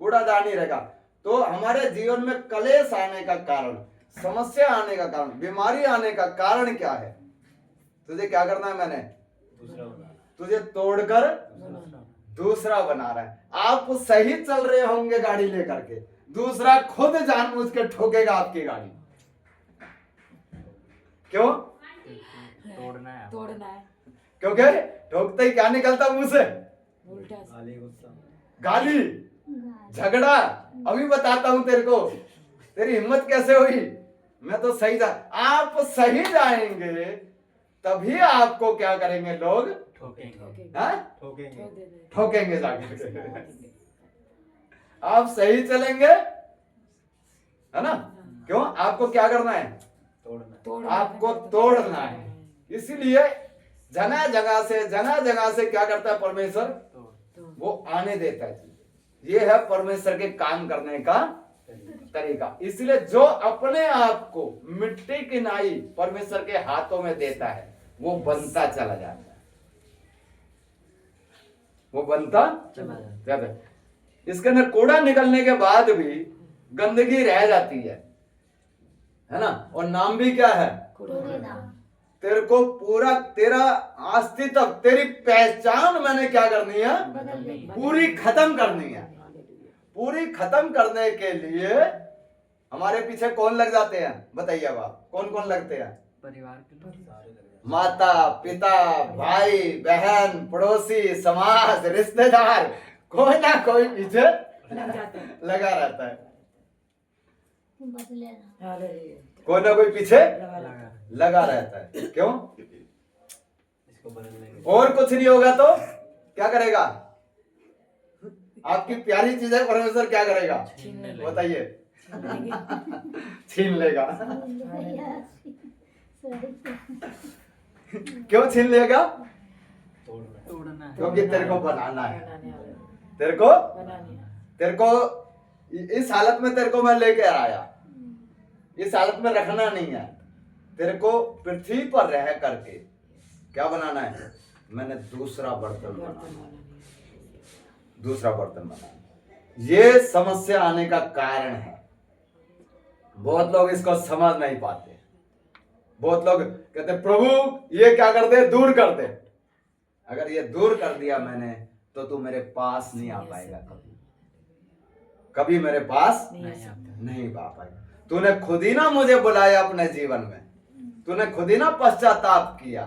कूड़ादान ही रहेगा। तो हमारे जीवन में कलेश आने का कारण, समस्या आने का कारण, बीमारी आने का कारण क्या है? तुझे क्या करना है? मैंने तुझे तोड़कर दूसरा बना रहा है। आप सही चल रहे होंगे गाड़ी लेकर के, दूसरा खुद जानबूझ के ठोकेगा आपकी गाड़ी। क्यों? तोड़ना है। क्योंकि ठोकते ही क्या निकलता मुंह से? गाली, झगड़ा। अभी बताता हूं तेरे को, तेरी हिम्मत कैसे हुई? मैं तो सही आप सही जाएंगे तभी आपको क्या करेंगे? लोग ठोकेंगे जाके। आप सही चलेंगे, है ना। क्यों? आपको क्या करना है? आपको तोड़ना है। इसीलिए जगह जगह से क्या करता है परमेश्वर? वो आने देता है। ये है परमेश्वर के काम करने का तरीका। इसलिए जो अपने आप को मिट्टी की नाई परमेश्वर के हाथों में देता है, वो बनता चला जाता है, वो बनता चला जाता है। इसके अंदर कूड़ा निकलने के बाद भी गंदगी रह जाती है ना। और नाम भी क्या है? तेरे को पूरा, तेरा अस्तित्व, तेरी पहचान मैंने क्या करनी है? पूरी खत्म करनी है। पूरी खत्म करने के लिए हमारे पीछे कौन लग जाते हैं? बताइए अब आप, कौन कौन लगते हैं? परिवार के लोग। सारे लग जाते माता पिता, भाई बहन, पड़ोसी, समाज, रिश्तेदार, कोई ना कोई पीछे लग जाते हैं। लगा रहता है। बदले ना। अरे कोई ना कोई पीछे लगा लगा। लगा रहता है। क्यों? इसको बदलने के और कुछ नहीं होगा तो क्या करेगा? आपकी प्यारी चीजें परमेश्वर क्या करेगा? छीन लेगा। बताइए। लेंगे। छीन लेगा। सॉरी। क्यों छीन लेगा? तोड़ना तोड़ना है। क्योंकि तेरे को बनाना है। बनाने वाले। तेरे को बनाने वाले। तेरे को इस हालत में तेरे को मैं लेके आया, इस हालत में रखना नहीं है। तेरे को पृथ्वी पर रह करके क्या बनाना है? मैंने दूसरा बर्तन बनाना है। दूसरा बर्तन बनाना। ये समस्या आने का कारण है। बहुत लोग इसको समझ नहीं पाते। बहुत लोग कहते प्रभु ये क्या कर दे, दूर कर दे। अगर ये दूर कर दिया मैंने तो तू मेरे पास नहीं आ पाएगा कभी, कभी मेरे पास नहीं आ सकता। नहीं आ पाएगा। तूने खुद ही ना मुझे बुलाया अपने जीवन में, तूने खुद ही ना पश्चाताप किया,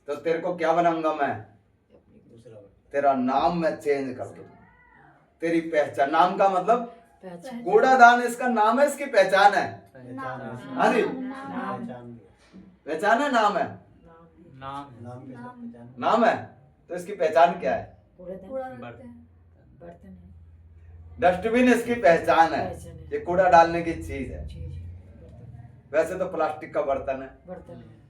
तो तेरे को क्या बनाऊंगा मैं? दूसरा बर्तन तेरा नाम मैं चेंज कर दूंगा। तेरी पहचान, नाम का मतलब पहचान। कूड़ादान इसका नाम है, इसकी पहचान है। पहचान है। हाँ जी, पहचान पहचान है, नाम है, नाम नाम के साथ पहचान नाम है। तो इसकी पहचान क्या है? कूड़ेदान। कूड़ा रखते हैं। बर्तन है। डस्टबिन इसकी पहचान है। पहचान है। ये कूड़ा डालने की चीज है। चीज बर्तन। वैसे तो प्लास्टिक का बर्तन है, बर्तन है।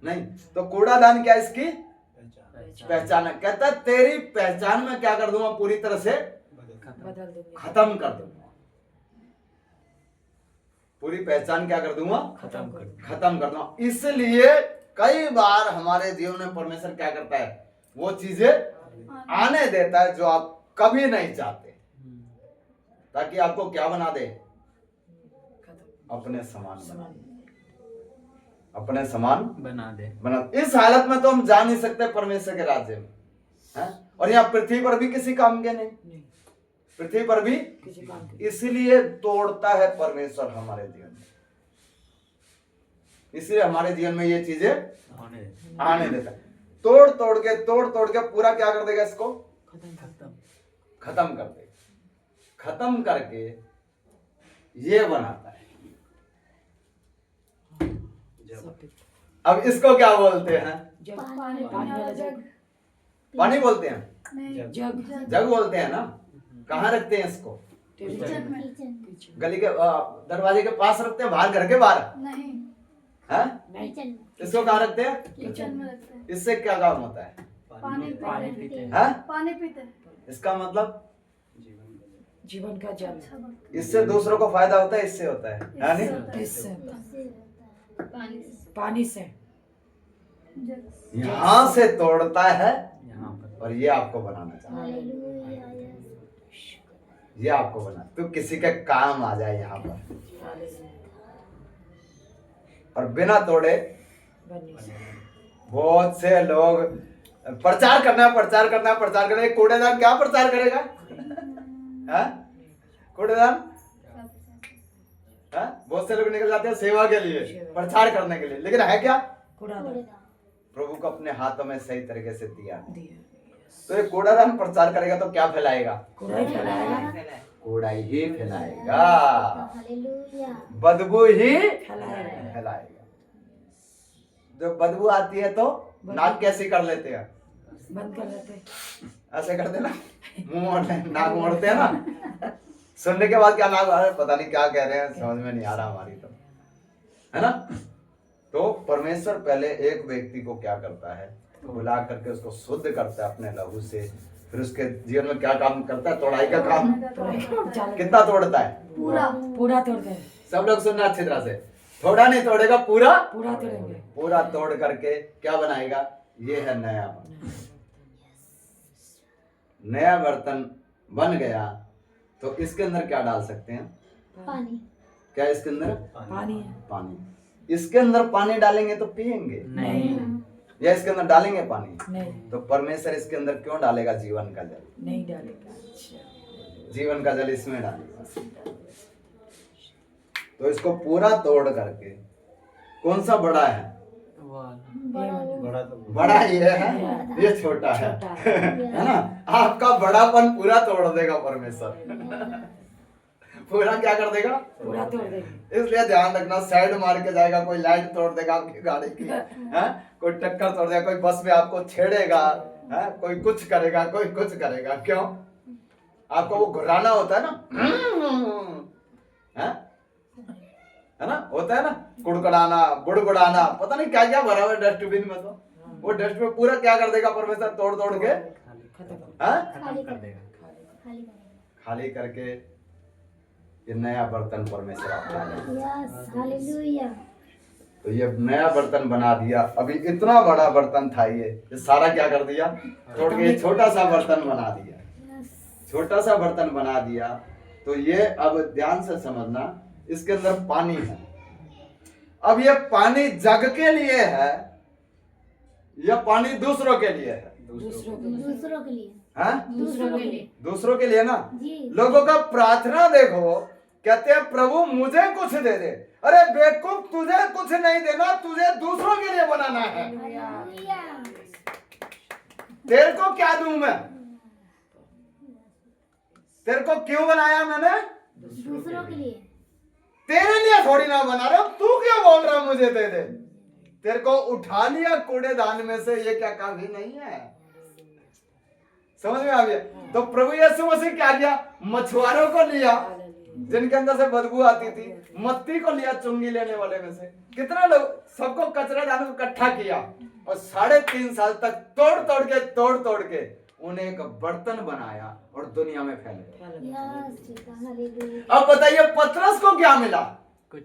नहीं तो कूड़ादान क्या है? इसकी पहचान पहचान है। कहता है तेरी पहचान में क्या कर दूंगा? पूरी तरह से बदल बदल दूंगे। खत्म कर दूंगा। पूरी पहचान क्या कर दूंगा? खत्म कर दूंगा। खत्म कर दूंगा। इसलिए कई बार हमारे जीवन में परमेश्वर क्या करता है? वो चीजें आने देता है जो आप कभी नहीं चाहते, ताकि आपको क्या बना दे? खत्म। अपने समान बना, समान। अपने समान बना दे। बना। इस हालत में तो हम जा नहीं सकते परमेश्वर के राज्य में, हैं? और यहाँ पृथ्वी पर भी किसी काम के नहीं, नहीं पृथ्वी पर भी। किसी काम के। इसलिए तोड़ता है परमेश्वर हमारे जीवन में, इसलिए हमारे जीवन में ये चीजें होने दे। आने देता है। तोड़ तोड़ के पूरा क्या कर देगा? इसको खत्म। खत्म। खत्म कर देगा। खत्म करके ये बनाता है। सब। अब इसको क्या बोलते हैं? जग। पानी पानी वाला जग। पानी बोलते हैं, नहीं, जग। जग बोलते हैं ना। कहाँ रखते हैं इसको? किचन में। पीछे। गली के दरवाजे के पास रखते हैं, बाहर घर के बाहर नहीं, हैं? नहीं। किचन में। इसको कहाँ रखते हैं? किचन में रखते हैं। इससे क्या काम होता है? पानी पानी पीते पीते हैं। हैं। हैं? पानी पीते हैं। इसका मतलब जीवन का जल। अच्छा बर्तन। इससे दूसरों को फायदा होता है, इससे होता है, है नहीं? इससे होता है। इससे। इससे होता है। पानी से। पानी से। जग। यहाँ से तोड़ता है यहाँ पर और ये आपको बनाना चाहता है। हालेलुया। ये आपको बना तो किसी के काम आ जाए यहाँ पर, और बिना तोड़े बनने से। बहुत से लोग प्रचार करना है, प्रचार करना है, प्रचार करना है। कूड़ेदान क्या प्रचार करेगा? हैं? कूड़ेदान हैं? बहुत से लोग निकल जाते हैं सेवा के लिए, प्रचार करने के लिए, लेकिन है क्या? कूड़ादान। प्रभु को अपने हाथों में सही तरीके से दिया। दिया। तो ये कूड़ादान प्रचार करेगा तो क्या फैलाएगा? कूड़ा ही फैलाएगा। कूड़ा ही फैलाएगा, हालेलुया। बदबू ही फैलाएगा। फैलाएगा। जब बदबू आती है तो नाक कैसी कर लेते हैं? बंद कर लेते। ऐसे करते ना, मुंह मोड़ते, नाक मोड़ते हैं ना। सुनने के बाद क्या नाक, अरे पता नहीं क्या कह रहे हैं, समझ में नहीं आ रहा हमारी तो, है ना? तो परमेश्वर पहले एक व्यक्ति को क्या करता है? बुला करके उसको शुद्ध करता है अपने लहू से। फिर उसके जीवन में क्या काम करता है? तोड़ाई का काम। कितना तोड़ता है? पूरा। पूरा तोड़ दे। सब लोग सुनना अच्छी तरह से। थोड़ा नहीं तोड़ेगा, पूरा पूरा तोड़ेंगे। पूरा तोड़ करके क्या बनाएगा? ये है नया बर्तन। नया बर्तन बन गया तो इसके अंदर क्या डाल सकते हैं? पानी। क्या इसके अंदर? पानी है। पानी। इसके अंदर पानी डालेंगे तो पिएंगे, नहीं। या इसके अंदर डालेंगे पानी? नहीं। तो परमेश्वर इसके अंदर क्यों डालेगा जीवन का जल? नहीं डालेगा। अच्छा। जीवन का जल इसमें डालिए। तो इसको पूरा तोड़ करके, कौन सा बड़ा है? बड़ा तो बड़ा ये है, ये छोटा है, है ना? आपका बड़ापन पूरा तोड़ देगा परमेश्वर। पूरा क्या कर देगा? पूरा तोड़ देगी। इसलिए ध्यान रखना, साइड मार के जाएगा, कोई लाइट तोड़ देगा आपकी गाड़ी की, है? कोई टक्कर तोड़ देगा, कोई बस में आपको छेड़ेगा, है? कोई कुछ करेगा, कोई कुछ करेगा। क्यों? आपको वो घुराना होता है ना, है ना? होता है ना, कुड़कुड़ाना, बुड़बुड़ाना, पता नहीं क्या क्या भरा हुआ है डस्टबिन में। तो वो डस्टबिन पूरा क्या कर देगा परमेश्वर? तोड़ तोड़ के, खत्म कर देगा। खाली करेगा। खाली करके ये नया बर्तन परमेश्वर आपको देगा। Yes hallelujah. तो ये नया बर्तन बना दिया। अभी इतना बड़ा बर्तन था, ये सारा क्या कर दिया? तोड़ के ये छोटा सा बर्तन बना दिया। यस छोटा सा बर्तन बना दिया। तो ये अब ध्यान से समझना, इसके अंदर पानी है। अब ये पानी जग के लिए है या पानी दूसरों के लिए है? दूसरों के दूसरों के लिए। हैं? दूसरों के लिए। दूसरों के लिए ना। जी लोगों का प्रार्थना देखो, कहते हैं प्रभु मुझे कुछ दे दे। अरे बेवकूफ, तुझे कुछ नहीं देना, तुझे दूसरों के लिए बनाना है। हालेलुया। तेरे को क्या दूं मैं? तेरे को क्यों बनाया मैंने? दूसरों के लिए। तेरे लिए थोड़ी ना बना रहा हूं। तू क्यों बोल रहा है मुझे दे दे? तेरे को उठा लिया कूड़ेदान में से, ये क्या काफी नहीं है? समझ में आ गया? तो प्रभु यीशु मसीह क्या किया? मछुआरों को लिया जिनके अंदर से बदबू आती थी, मत्ती को लिया चुंगी लेने वाले में से, कितना लोग, सबको कचरा दान को इकट्ठा किया और 3.5 साल तक तोड़ तोड़ के उन्हें एक बर्तन बनाया और दुनिया में फैले। Yes hallelujah. अब बताइए पतरस को क्या मिला? कुछ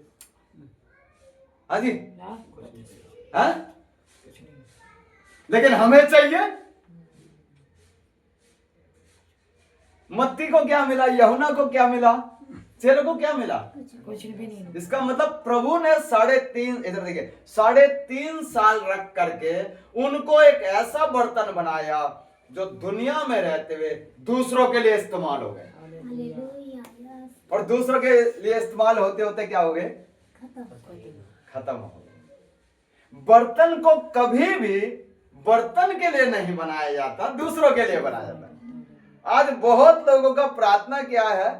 हाँ जी, कुछ नहीं। हाँ? लेकिन हमें चाहिए। मत्ती को क्या मिला? यूहन्ना को क्या मिला? चेलों को क्या मिला? कुछ भी नहीं। इसका मतलब प्रभु ने 3.5, इधर देखिए, 3.5 साल रख करके उनको एक ऐसा बर्तन बनाया जो दुनिया में रहते हुए दूसरों के लिए इस्तेमाल हो गए। हालेलुया। यस और दूसरों के लिए इस्तेमाल होते होते क्या हो गए? खत्म हो गए। बर्तन को कभी भी बर्तन के लिए नहीं बनाया जाता, दूसरों के लिए बनाया जाता है। आज बहुत लोगों का प्रार्थना क्या है?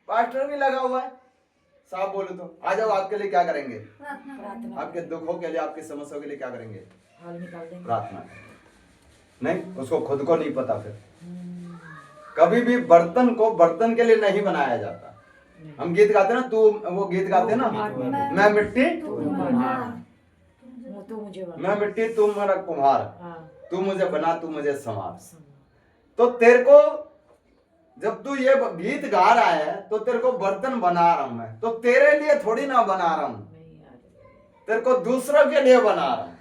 पास्टर भी लगा हुआ है, साहब बोलो तो आ जाओ, आपके लिए क्या करेंगे? प्रार्थना आपके दुखों के लिए, आपकी समस्याओं के लिए क्या करेंगे? हाल निकाल देंगे। प्रार्थना। नहीं, उसको खुद को नहीं पता। फिर कभी भी बर्तन को बर्तन के लिए नहीं बनाया जाता। हम गीत गाते ना, तू, वो गीत गाते ना, मैं मिट्टी, तू मुझे बना। मैं मिट्टी, तू मेरा कुम्हार, हाँ। तू मुझे बना, तू मुझे संवार। तो तेरे को, जब तू ये गीत गा रहा है तो तेरे को बर्तन बना रहा हूं मैं, तो तेरे लिए थोड़ी ना बना रहा हूं, नहीं यार। तेरे को दूसरों के लिए बना रहा हूं।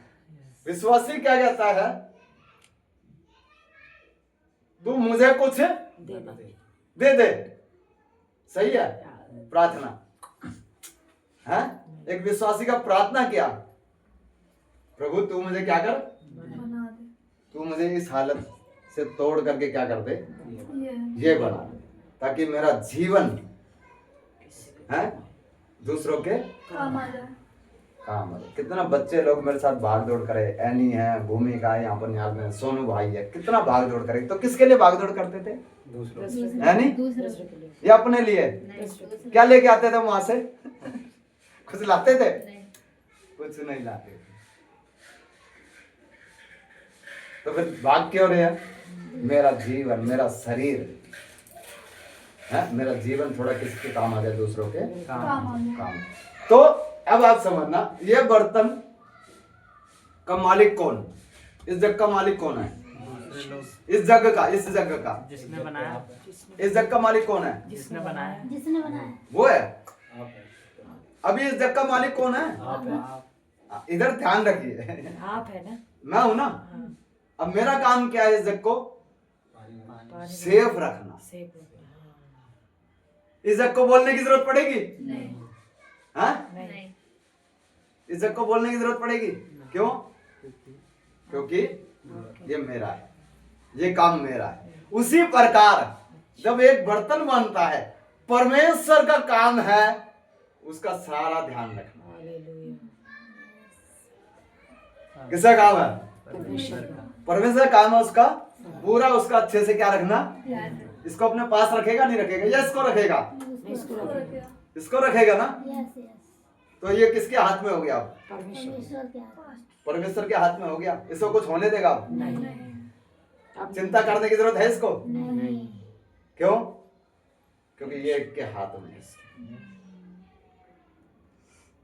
विश्वासी क्या कहता है? तू मुझे कुछ दे दे। सही है प्रार्थना, है? एक विश्वासी का प्रार्थना क्या? प्रभु तू मुझे क्या कर, बना दे। तू मुझे इस हालत से तोड़ करके क्या कर दे, ये ये बना दे, ताकि मेरा जीवन, है, दूसरों के काम आ जाए। काम है। कितना बच्चे लोग मेरे साथ भाग दौड़ करे, एनी है, भूमिका है, यहाँ पर न्याज में सोनू भाई है, कितना भाग दौड़ करे। तो किसके लिए भाग दौड़ करते थे? दूसरों है नहीं? दूसरों के लिए। ये अपने लिए। क्या लेके आते थे वहां से? कुछ लाते थे? कुछ नहीं लाते थे। तो फिर भाग क्यों रहे हैं? मेरा जीवन, मेरा शरीर है, मेरा जीवन थोड़ा किसके काम आ जाए? दूसरों के काम आ जाए। काम। तो अब आप समझना, ये बर्तन का मालिक कौन? इस जग का मालिक कौन है? दूसरे लोग, इस जग का, इस जग का, जिसने बनाया, इस जग का मालिक कौन है? जिसने बनाया, जिसने बनाया। वो है। आप है। अभी इस जग का मालिक कौन है? आप है। इधर ध्यान रखिए, आप है ना। मैं हूं ना। हाँ। अब मेरा काम क्या है? इस जग को पानी सेफ रखना। सेफ। इस जग को बोलने की जरूरत पड़ेगी? नहीं। हाँ? नहीं। इस जग को बोलने की जरूरत पड़ेगी? क्यों? क्योंकि ये मेरा है, ये काम मेरा है। उसी प्रकार जब एक बर्तन बनता है, परमेश्वर का काम है उसका सारा ध्यान रखना। हालेलुया। किसका काम है? परमेश्वर का। परमेश्वर का काम है उसका पूरा, उसका अच्छे से क्या रखना। इसको अपने पास रखेगा नहीं रखेगा, या इसको रखेगा? इसको रखेगा। इसको रखेगा ना। यस यस तो ये किसके हाथ में हो गया अब? परमेश्वर। परमेश्वर के हाथ। परमेश्वर के हाथ में हो गया। इसको कुछ होने देगा अब? अब चिंता करने की जरूरत है इसको? नहीं क्यों? क्योंकि ये एक के हाथ में है।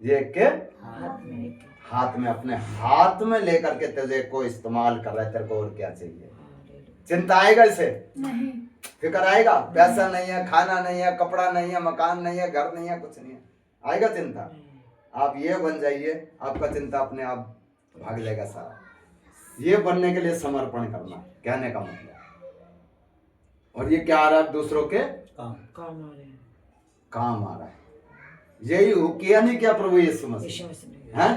ये एक के हाथ में एक। हाथ में, अपने हाथ में लेकर के तुझे को इस्तेमाल कर रहा है। तेरे को और क्या चाहिए? चिंता आएगा इसे? नहीं। फिक्र आएगा? पैसा नहीं है, खाना नहीं है, कपड़ा नहीं है, मकान नहीं है, घर नहीं है, कुछ नहीं है, आएगा चिंता? आप ये बन जाइए, आपका चिंता अपने आप भाग लेगा सारा। ये बनने के लिए समर्पण करना, कहने का मतलब। और ये क्या आ रहा है? दूसरों के काम काम आ रहे हैं। काम आ रहा है। यही किया नहीं क्या प्रभु यीशु मसीह? विश्वास नहीं। हैं?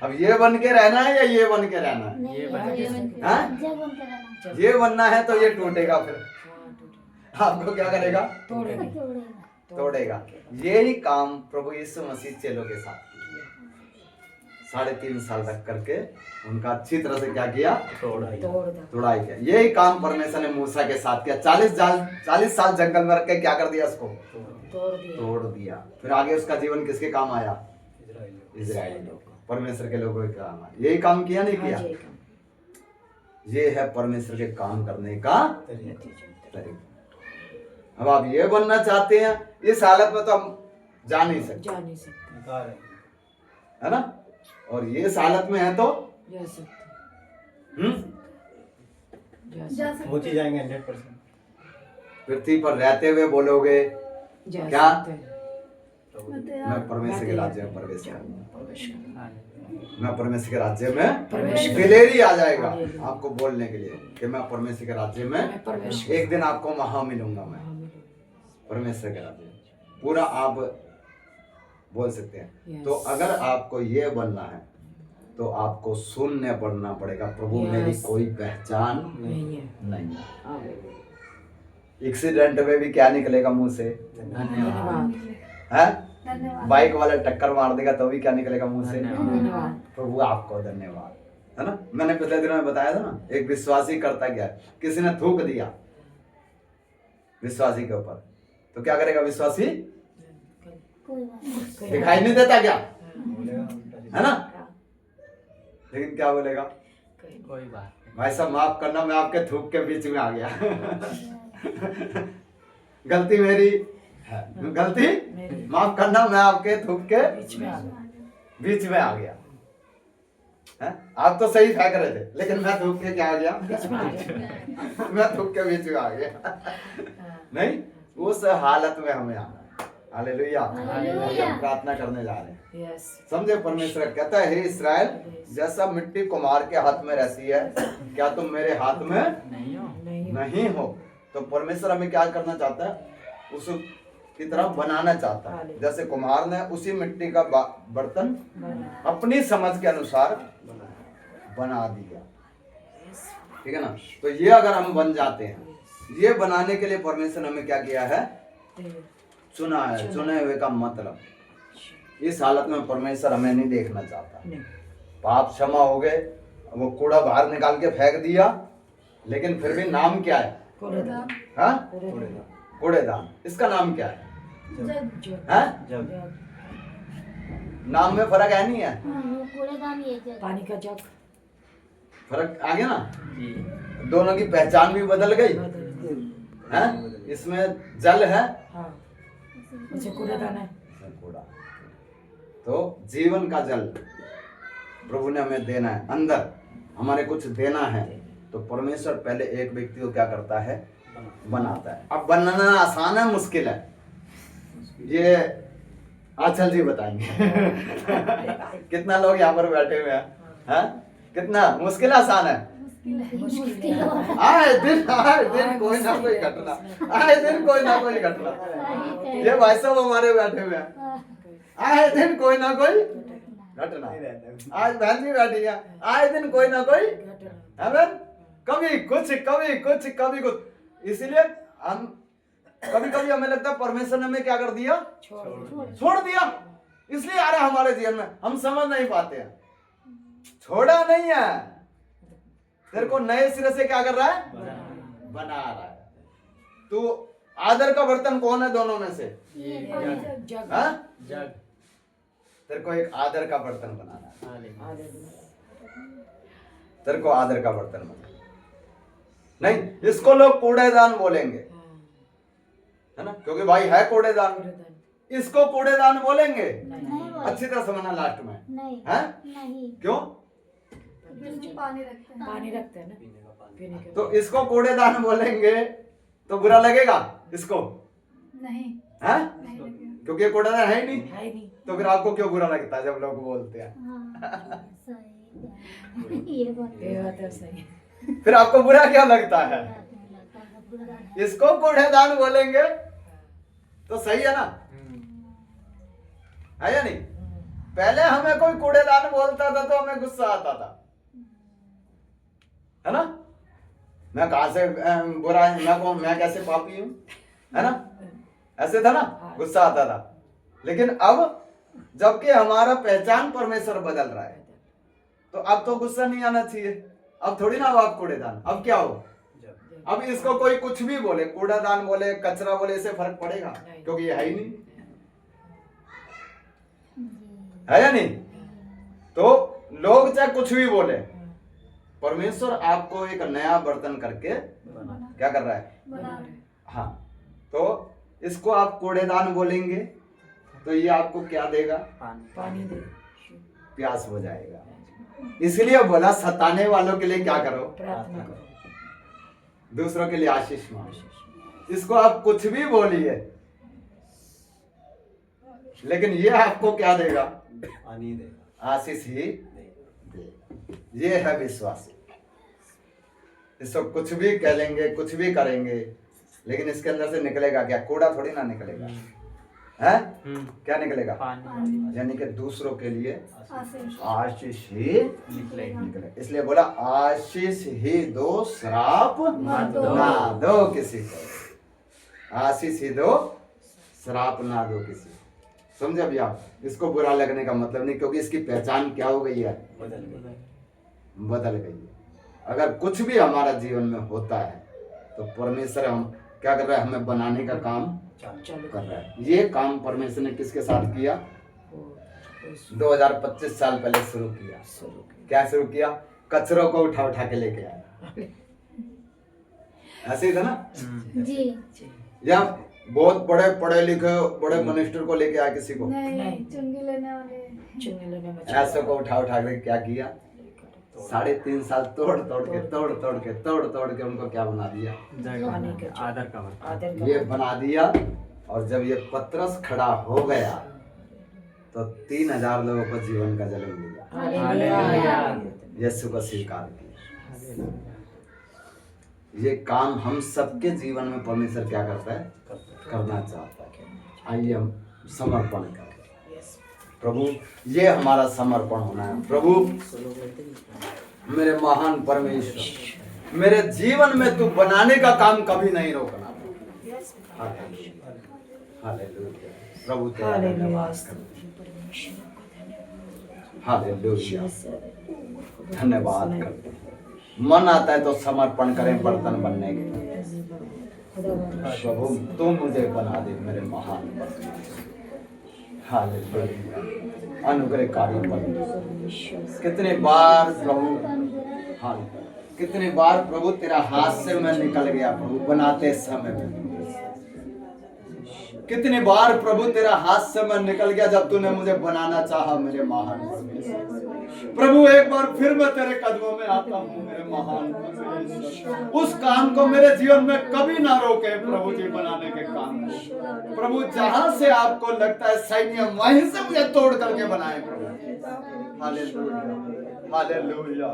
अब ये बन के रहना है या ये बन के रहना है? नहीं ये बन ये के बन हाँ? जब बन के रहना ये बनना है तो ये टूटेगा, फिर हाँ, टूटा। आपको क्या करेगा? तोड़ेगा। तोड़ेगा। तोड़ेगा। यही काम प्रभु यीशु मसीह चेलों के साथ किया। 3.5 साल रख करके उनका अच्छी तरह से क्या किया? तोड़ दा। तोड़ाई किया। यही काम परमेश्वर ने मूसा के साथ किया। 40 साल जंगल में रख के क्या कर दिया? उसको तोड़ दिया। तोड़ दिया। फिर आगे उसका जीवन किसके काम आया? इजराइल इजराइली लोग, परमेश्वर के लोगों के काम आया। यही काम किया नहीं किया? हाँ जी, काम। ये है परमेश्वर के काम करने का नतीजा। तरीका। अब आप ये बनना चाहते हैं, इस हालत में तो हम जा नहीं सकते, जा नहीं सकते। बेकार है। है ना? और ये इस हालत में है तो जा सकते। जा जा सकते। पहुंच ही जाएंगे 100%। पृथ्वी पर रहते हुए बोलोगे जा क्या? सकते हैं। मैं परमेश्वर के राज्य में प्रवेश करूंगा, प्रवेश करूंगा। मैं परमेश्वर के राज्य में प्रवेश दिलेरी आ जाएगा हालेलुया। आपको बोलने के लिए कि मैं परमेश्वर के राज्य मैं में परमेश्वर एक दिन आपको वहां मिलूंगा। मैं परमेश्वर के राज्य में पूरा आप बोल सकते हैं। Yes. तो अगर आपको ये बनना है तो आपको शून्य बनना पड़ेगा। प्रभु मेरी Yes. कोई पहचान नहीं है। नहीं है। हालेलुया। एक्सीडेंट में भी क्या निकलेगा मुंह से? धन्यवाद। है? धन्यवाद। बाइक वाला टक्कर मार देगा तो भी क्या निकलेगा मुंह से? धन्यवाद। प्रभु आपको धन्यवाद, है ना? मैंने पिछले दिनों में बताया था ना, एक विश्वासी करता गया, किसी ने थूक दिया विश्वासी के ऊपर, तो क्या करेगा विश्वासी? कोई बात नहीं। दिखाई नहीं देता क्या? बोलेगा उल्टा है ना? लेकिन क्या बोलेगा? कोई बात नहीं। भाई साहब माफ करना, मैं आपके थूक के बीच में आ गया। गलती मेरी है, गलती मेरी। माफ करना, मैं आपके थूक के बीच में आ गया। बीच में आ गया। हैं? आप तो सही फेंक रहे थे, लेकिन मैं थूक के क्या आ गया? बीच में आ गया। मैं थूक के बीच में आ गया। नहीं, उस हालत में हमें आना है। हालेलुया। हालेलुया। हम प्रार्थना करने जा रहे हैं। यस। समझे? परमेश्वर कहता है, हे इस्राएल, जैसा मिट्टी कुम्हार के हाथ में रहती है, क्या तुम मेरे हाथ में नहीं हो। नहीं। नहीं हो? तो परमेश्वर हमें क्या करना चाहता है? उस की तरह बनाना चाहता है। जैसे कुम्हार ने उसी मिट्टी का बर्तन अपनी समझ के अनुसार बना दिया। ठीक है ना? तो ये अगर हम बन जाते हैं, ये बनाने के लिए परमेश्वर ने हमें क्या किया है? चुना है। चुने हुए का मतलब इस हालत में परमेश्वर हमें नहीं देखना चाहता। नहीं। पाप क्षमा हो गए, वो कूड़ा बाहर निकाल के फेंक दिया, लेकिन फिर भी नाम क्या है? कूड़ेदान। हाँ? कूड़ेदान। कूड़ेदान। इसका नाम क्या है? जो। हैं? जब नाम में फर्क है नहीं है? हाँ, वो कूड़ेदान ये जग। पानी का जग। फर्क आ गया ना? जी। दोनों की पहचान भी बदल गई। बदल। हैं? इसमें जल है, हाँ। मुझे कूड़ेदान है। इसमें कूड़ा। तो जीवन का जल प्रभु ने हमें देना है, अंदर हमारे कुछ देना है। तो परमेश्वर पहले एक व्यक्ति को क्या करता है? बनाता है। अब बनाना आसान है मुश्किल है? ये आंचल जी बताएंगे। कितना लोग यहाँ पर बैठे हुए हैं? हैं? कितना मुश्किल आसान है? मुश्किल है। आए दिन कोई ना कोई घटना, आए दिन कोई ना कोई घटना। ये भाई साहब हमारे बैठे हुए हैं, आए दिन कोई ना कोई घटना। आज बहन जी बैठी है, आए दिन कोई ना कोई है बहन? कभी कुछ कभी कुछ कभी कुछ। इसलिए हम कभी कभी हमें लगता है परमेश्वर ने हमें क्या कर दिया, छोड़ छोड़ दिया, इसलिए आ रहा है हमारे जीवन में, हम समझ नहीं पाते हैं। छोड़ा नहीं है, तेरे को नए सिरे से क्या कर रहा है, बना रहा है। तू आदर का बर्तन कौन है दोनों में से? जग हाँ? जग। तेरे को एक आदर का बर्तन बनाना है, हालेलुया। तेरे को आदर का बर्तन बनाना नहीं। इसको लोग कूड़ेदान बोलेंगे, है ना, क्योंकि भाई है कूड़ेदान, इसको कूड़ेदान बोलेंगे। अच्छी तरह समझना लास्ट में, नहीं है नहीं क्यों? जिसमें पानी रखते हैं। पानी रखते हैं ना पीने का पानी। पीने के तो इसको कूड़ेदान बोलेंगे तो बुरा लगेगा इसको, नहीं है, नहीं लगेगा। क्योंकि ये कूड़ेदान है ही नहीं। है ही नहीं। तो फिर आपको क्यों बुरा लगता है जब लोग बोलते हैं? हाँ सही ये बात ये बात है सही। फिर आपको बुरा क्या लगता है? लगता है बुरा है। इसको कूड़ेदान बोलेंगे तो सही है ना, है या नहीं? पहले हमें कोई कूड़ेदान बोलता था तो हमें गुस्सा आता था, है ना, मैं कहां से बुरा है, मैं कैसे पापी हूं, है ना, ऐसे था ना, गुस्सा आता था। लेकिन अब जबकि हमारा पहचान परमेश्वर बदल रहा है तो अब तो गुस्सा नहीं आना चाहिए। अब थोड़ी ना आप कूड़ेदान, अब क्या हो, जग। अब इसको कोई कुछ भी बोले, कूड़ादान बोले, कचरा बोले, इससे फर्क पड़ेगा क्योंकि ये है ही नहीं, है या नहीं? तो लोग चाहे कुछ भी बोले, परमेश्वर आपको एक नया बर्तन करके क्या कर रहा है, बना रहे। हाँ। तो इसको आप कूड़ेदान बोलेंगे तो ये आपको क्या देगा, पानी दे प्यास हो जाएगा। इसलिए बोला सताने वालों के लिए क्या करो, प्रार्थना करो। दूसरों के लिए आशीष मांगो। इसको आप कुछ भी बोलिए लेकिन ये आपको क्या देगा, पानी देगा। आशीष ही देगा। ये है विश्वास। इसको कुछ भी कह लेंगे, कुछ भी करेंगे, लेकिन इसके अंदर से निकलेगा क्या, कूड़ा थोड़ी ना निकलेगा, है क्या निकलेगा, पानी यानी कि दूसरों के लिए आशीष। आशीष ही निकले। इसलिए बोला आशीष ही दो, श्राप मत दो। ना दो किसी को। आशीष ही दो, श्राप ना दो किसी को। समझे अभी आप? इसको बुरा लगने का मतलब नहीं, क्योंकि इसकी पहचान क्या हो गई है, बदल गई। बदल गई है। अगर कुछ भी हमारा जीवन में होता है तो परमेश्वर हम क्या कर रहा है, हमें बनाने का काम चालू कर रहा है। ये काम परमेश्वर ने किसके साथ किया, 2025 साल पहले शुरू किया। क्या शुरू किया, कचरों को उठा उठा के लेके आया। ऐसे ही था ना, जी या बहुत बड़े पढ़े लिखे बड़े मिनिस्टर को लेके आया किसी को, नहीं चुंगी लेने वाले। चुंगी लेने में ऐसे को उठा उठा के क्या किया, 3.5 साल तोड़ तोड़ के उनको क्या बना दिया, आदर का बर्तन। आदर का ये बना दिया। और जब ये पतरस खड़ा हो गया तो 3000 लोगों को जीवन का जन्म मिला, हालेलुया। यीशु को स्वीकार किया। ये काम हम सबके जीवन में परमेश्वर क्या करता है, करना चाहता है। आइए हम समर्पण करें। प्रभु ये हमारा समर्पण होना है। प्रभु मेरे महान परमेश्वर, मेरे जीवन में तू बनाने का काम कभी नहीं रोकना। हालेलुया। प्रभु तेरा धन्यवाद करते हैं। हालेलुया, धन्यवाद करते हैं। मन आता है तो समर्पण करें बर्तन बनने के लिए। प्रभु तू मुझे बना दे मेरे महान परमेश्वर। हालेलुया, अनुग्रहकारी परमेश्वर। कितने बार प्रभु, हालेलुया, कितने बार प्रभु तेरा हाथ से मैं निकल गया प्रभु बनाते समय में। कितनी बार प्रभु तेरा हाथ से मैं निकल गया जब तूने मुझे बनाना चाहा मेरे महान परमेश्वर। प्रभु एक बार फिर मैं तेरे कदमों में आता हूँ मेरे महान परमेश्वर। उस काम को मेरे जीवन में कभी ना रोके प्रभु जी, बनाने के काम को प्रभु जहां से आपको लगता है सही है वहीं से मुझे तोड़ करके बनाए प्रभु। Hallelujah, hallelujah,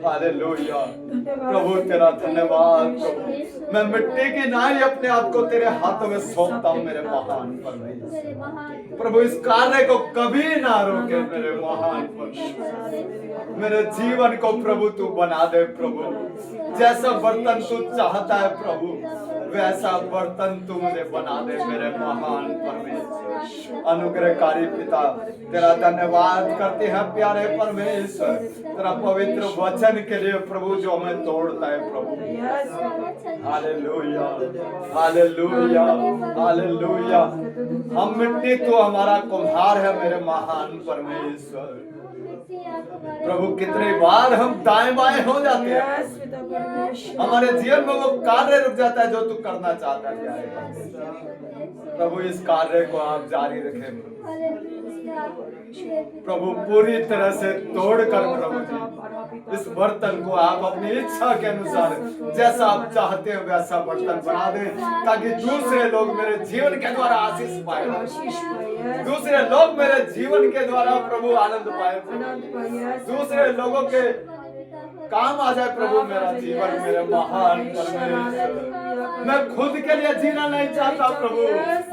hallelujah. प्रभु तेरा धन्यवाद प्रभु। मैं मिट्टी की नाई अपने आप को तेरे हाथों में सौंपता हूँ मेरे महान परमेश्वर। प्रभु इस कार्य को कभी ना रोके मेरे महान परमेश्वर। मेरे जीवन को प्रभु तू बना दे प्रभु, जैसा बर्तन तू चाहता है प्रभु। वैसा बर्तन तू मुझे बना दे मेरे महान परमेश्वर। अनुग्रहकारी पिता तेरा धन्यवाद करते हैं प्यारे परमेश्वर, तेरा पवित्र वचन के लिए प्रभु जो हमें तोड़ता है प्रभु। Hallelujah hallelujah hallelujah. हम मिट्टी, तो हमारा कुम्हार है मेरे महान परमेश्वर। प्रभु कितनी बार हम दाएं बाएं हो जाते हैं, हमारे जीवन में वो कार्य रुक जाता है जो तू करना चाहता है प्यारे परमेश्वर। प्रभु इस कार्य को आप जारी रखें प्रभु, पूरी तरह से तोड़कर प्रभु जी इस बर्तन को आप अपनी इच्छा के अनुसार जैसा आप चाहते हैं वैसा बर्तन बना दें, ताकि दूसरे लोग मेरे जीवन के द्वारा आशीष पाए, दूसरे लोग मेरे जीवन के द्वारा प्रभु आनंद पाए, दूसरे लोगों के काम आ जाए प्रभु मेरा जीवन मेरे महान परमेश्वर। मैं खुद के लिए जीना नहीं चाहता प्रभु,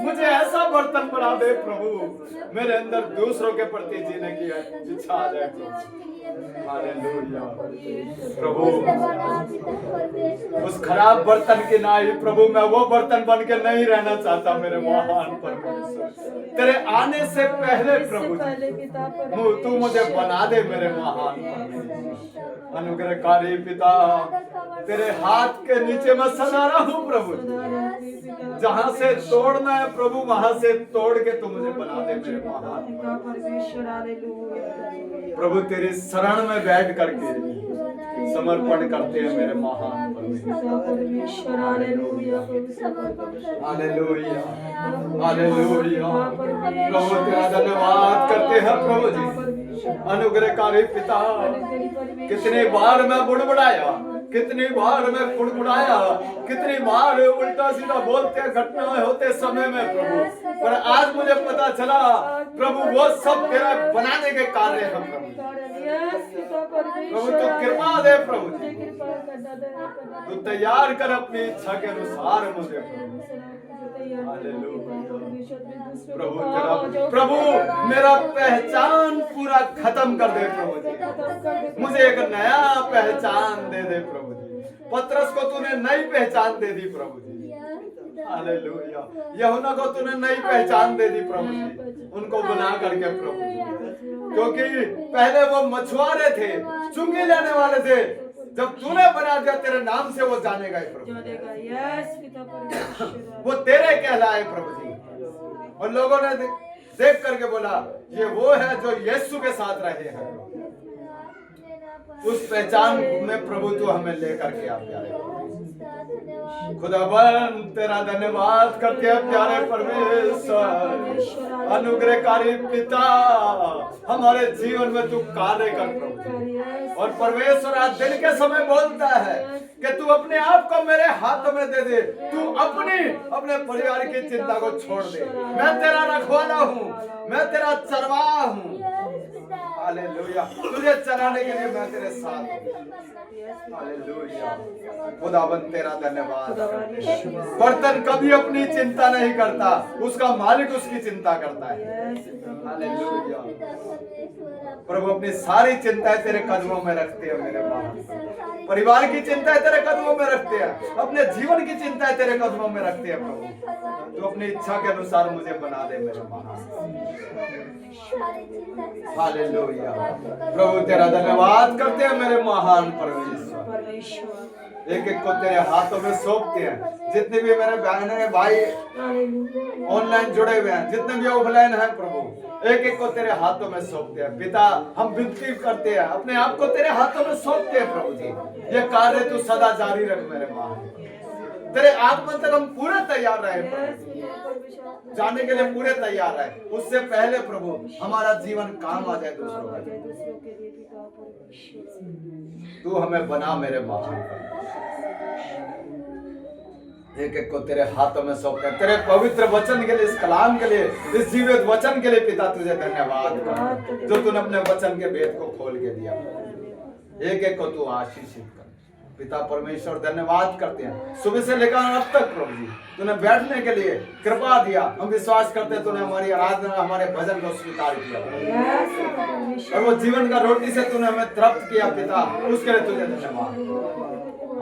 मुझे ऐसा बर्तन बना दे प्रभु, मेरे अंदर दूसरों के प्रति जीने की इच्छा आ जाए प्रभु। हालेलुया प्रभु, उस खराब बर्तन की नाई प्रभु, मैं वो बर्तन बन के नहीं रहना चाहता मेरे महान परमेश्वर। तेरे आने से पहले प्रभु तू मुझे बना दे मेरे महान परमेश्वर। अनुग्रहकारी पिता, तेरे हाथ के नीचे मैं सदा रहा हूँ प्रभु, जहाँ से तोड़ना है प्रभु वहाँ से तोड़ के तू मुझे बना दे मेरे महान प्रभु। तेरी शरण में बैठ करके समर्पण करते हैं मेरे महान परमेश्वर। हालेलुया हालेलुया हालेलुया प्रभु, तेरा धन्यवाद करते हैं प्रभु जी। अनुग्रहकारी पिता, कितनी बार मैं बुड़बुड़ाया, कितनी बार मैं कुड़कुड़ाया, कितनी बार उल्टा सीधा बोलते घटनाएं होते समय में प्रभु, पर आज मुझे पता चला प्रभु वो सब तेरा बनाने के कार्य है प्रभु। प्रभु तो कृपा दे प्रभु, तू तैयार कर अपनी इच्छा के अनुसार मुझे प्रभु। तेरा प्रभु मेरा पहचान पूरा खत्म कर दे प्रभु जी, मुझे एक नया पहचान दे दे प्रभु जी। पतरस को तूने नई पहचान दे दी प्रभु जी। हालेलुया। यूहन्ना को तूने नई पहचान दे दी प्रभु जी, उनको बना करके प्रभु जी, क्योंकि पहले वो मछुआरे थे, चुंगी लेने वाले थे, जब तूने बना दिया तेरे नाम से वो जानेगा प्रभु, वो तेरे कहलाए प्रभु जी। और लोगों ने देख करके बोला ये वो है जो यीशु के साथ रहे हैं। उस पहचान में प्रभु तू हमें लेकर के आ प्यारे खुदाबंद, तेरा धन्यवाद करते हैं प्यारे परमेश्वर। अनुग्रहकारी पिता, हमारे जीवन में तू कार्य कर प्रभु। और परमेश्वर आज दिन के समय बोलता है कि तू अपने आप को मेरे हाथ में दे दे, तू अपने परिवार की चिंता को छोड़ दे। मैं तेरा रखवाला हूँ, मैं तेरा चरवाहा हूँ। हालेलुया, तुझे चलाने के लिए मैं तेरे साथ हूँ। हालेलुया, खुदाबंद तेरा धन्यवाद। बर्तन कभी अपनी चिंता नहीं करता, उसका मालिक उसकी चिंता करता है। हालेलुया प्रभु, अपनी सारी चिंताएं तेरे कदमों में रखते हैं मेरे महान। परिवार की चिंताएं तेरे कदमों में रखते हैं, अपने जीवन की चिंताएं तेरे कदमों में रखते हैं प्रभु। तो अपनी इच्छा के अनुसार मुझे बना दे मेरे महान। हालेलुया प्रभु, तेरा धन्यवाद करते हैं मेरे महान परमेश्वर। एक एक को तेरे हाथों में सौंपते हैं। जितने भी मेरे बहनें भाई ऑनलाइन जुड़े हुए हैं, जितने भी ऑफलाइन हैं प्रभु, एक एक को तेरे हाथों में सौंपते हैं। पिता, हम विनती करते हैं, अपने आप को तेरे हाथों में सौंपते हैं प्रभु जी। ये कार्य तू सदा जारी रख मेरे महान। तेरे आगमन तक हम पूरे तैयार रहे प्रभु, जाने के लिए पूरे तैयार रहे। उससे पहले प्रभु हमारा जीवन काम आ जाए दूसरों का। तू हमें बना मेरे महान। एक एक को तेरे हाथों में सौंपते हैं। तेरे पवित्र वचन के लिए, इस कलाम के लिए, इस जीवित वचन के लिए पिता तुझे धन्यवाद कर, जो तूने अपने वचन के भेद को खोल के दिया। एक एक को तू आशीषित कर। पिता परमेश्वर धन्यवाद करते हैं सुबह से लेकर अब तक प्रभु जी तूने बैठने के लिए कृपा दिया। हम विश्वास करते हैं तूने हमारी आराधना हमारे भजन को स्वीकार किया और वो जीवन का रोटी से तूने हमें तृप्त किया पिता, उसके लिए तुझे धन्यवाद।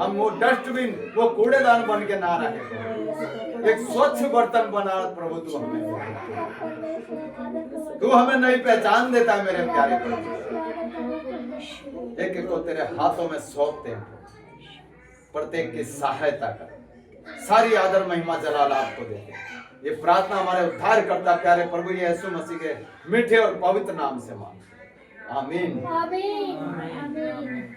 हम वो डस्टबिन वो कूड़ेदान बन के ना रहे, एक स्वच्छ बर्तन बना प्रभु तू हमें नहीं पहचान देता है मेरे प्यारे प्रभु। एक एक को तेरे हाथों में सौंपते हैं, प्रत्येक की सहायता कर, सारी आदर महिमा जलाल आपको देते हैं। ये प्रार्थना हमारे उद्धार करता प्यारे प्रभु यीशु मसीह के मीठे और पवित्र नाम से मांग, आमीन। आमीन। आमीन।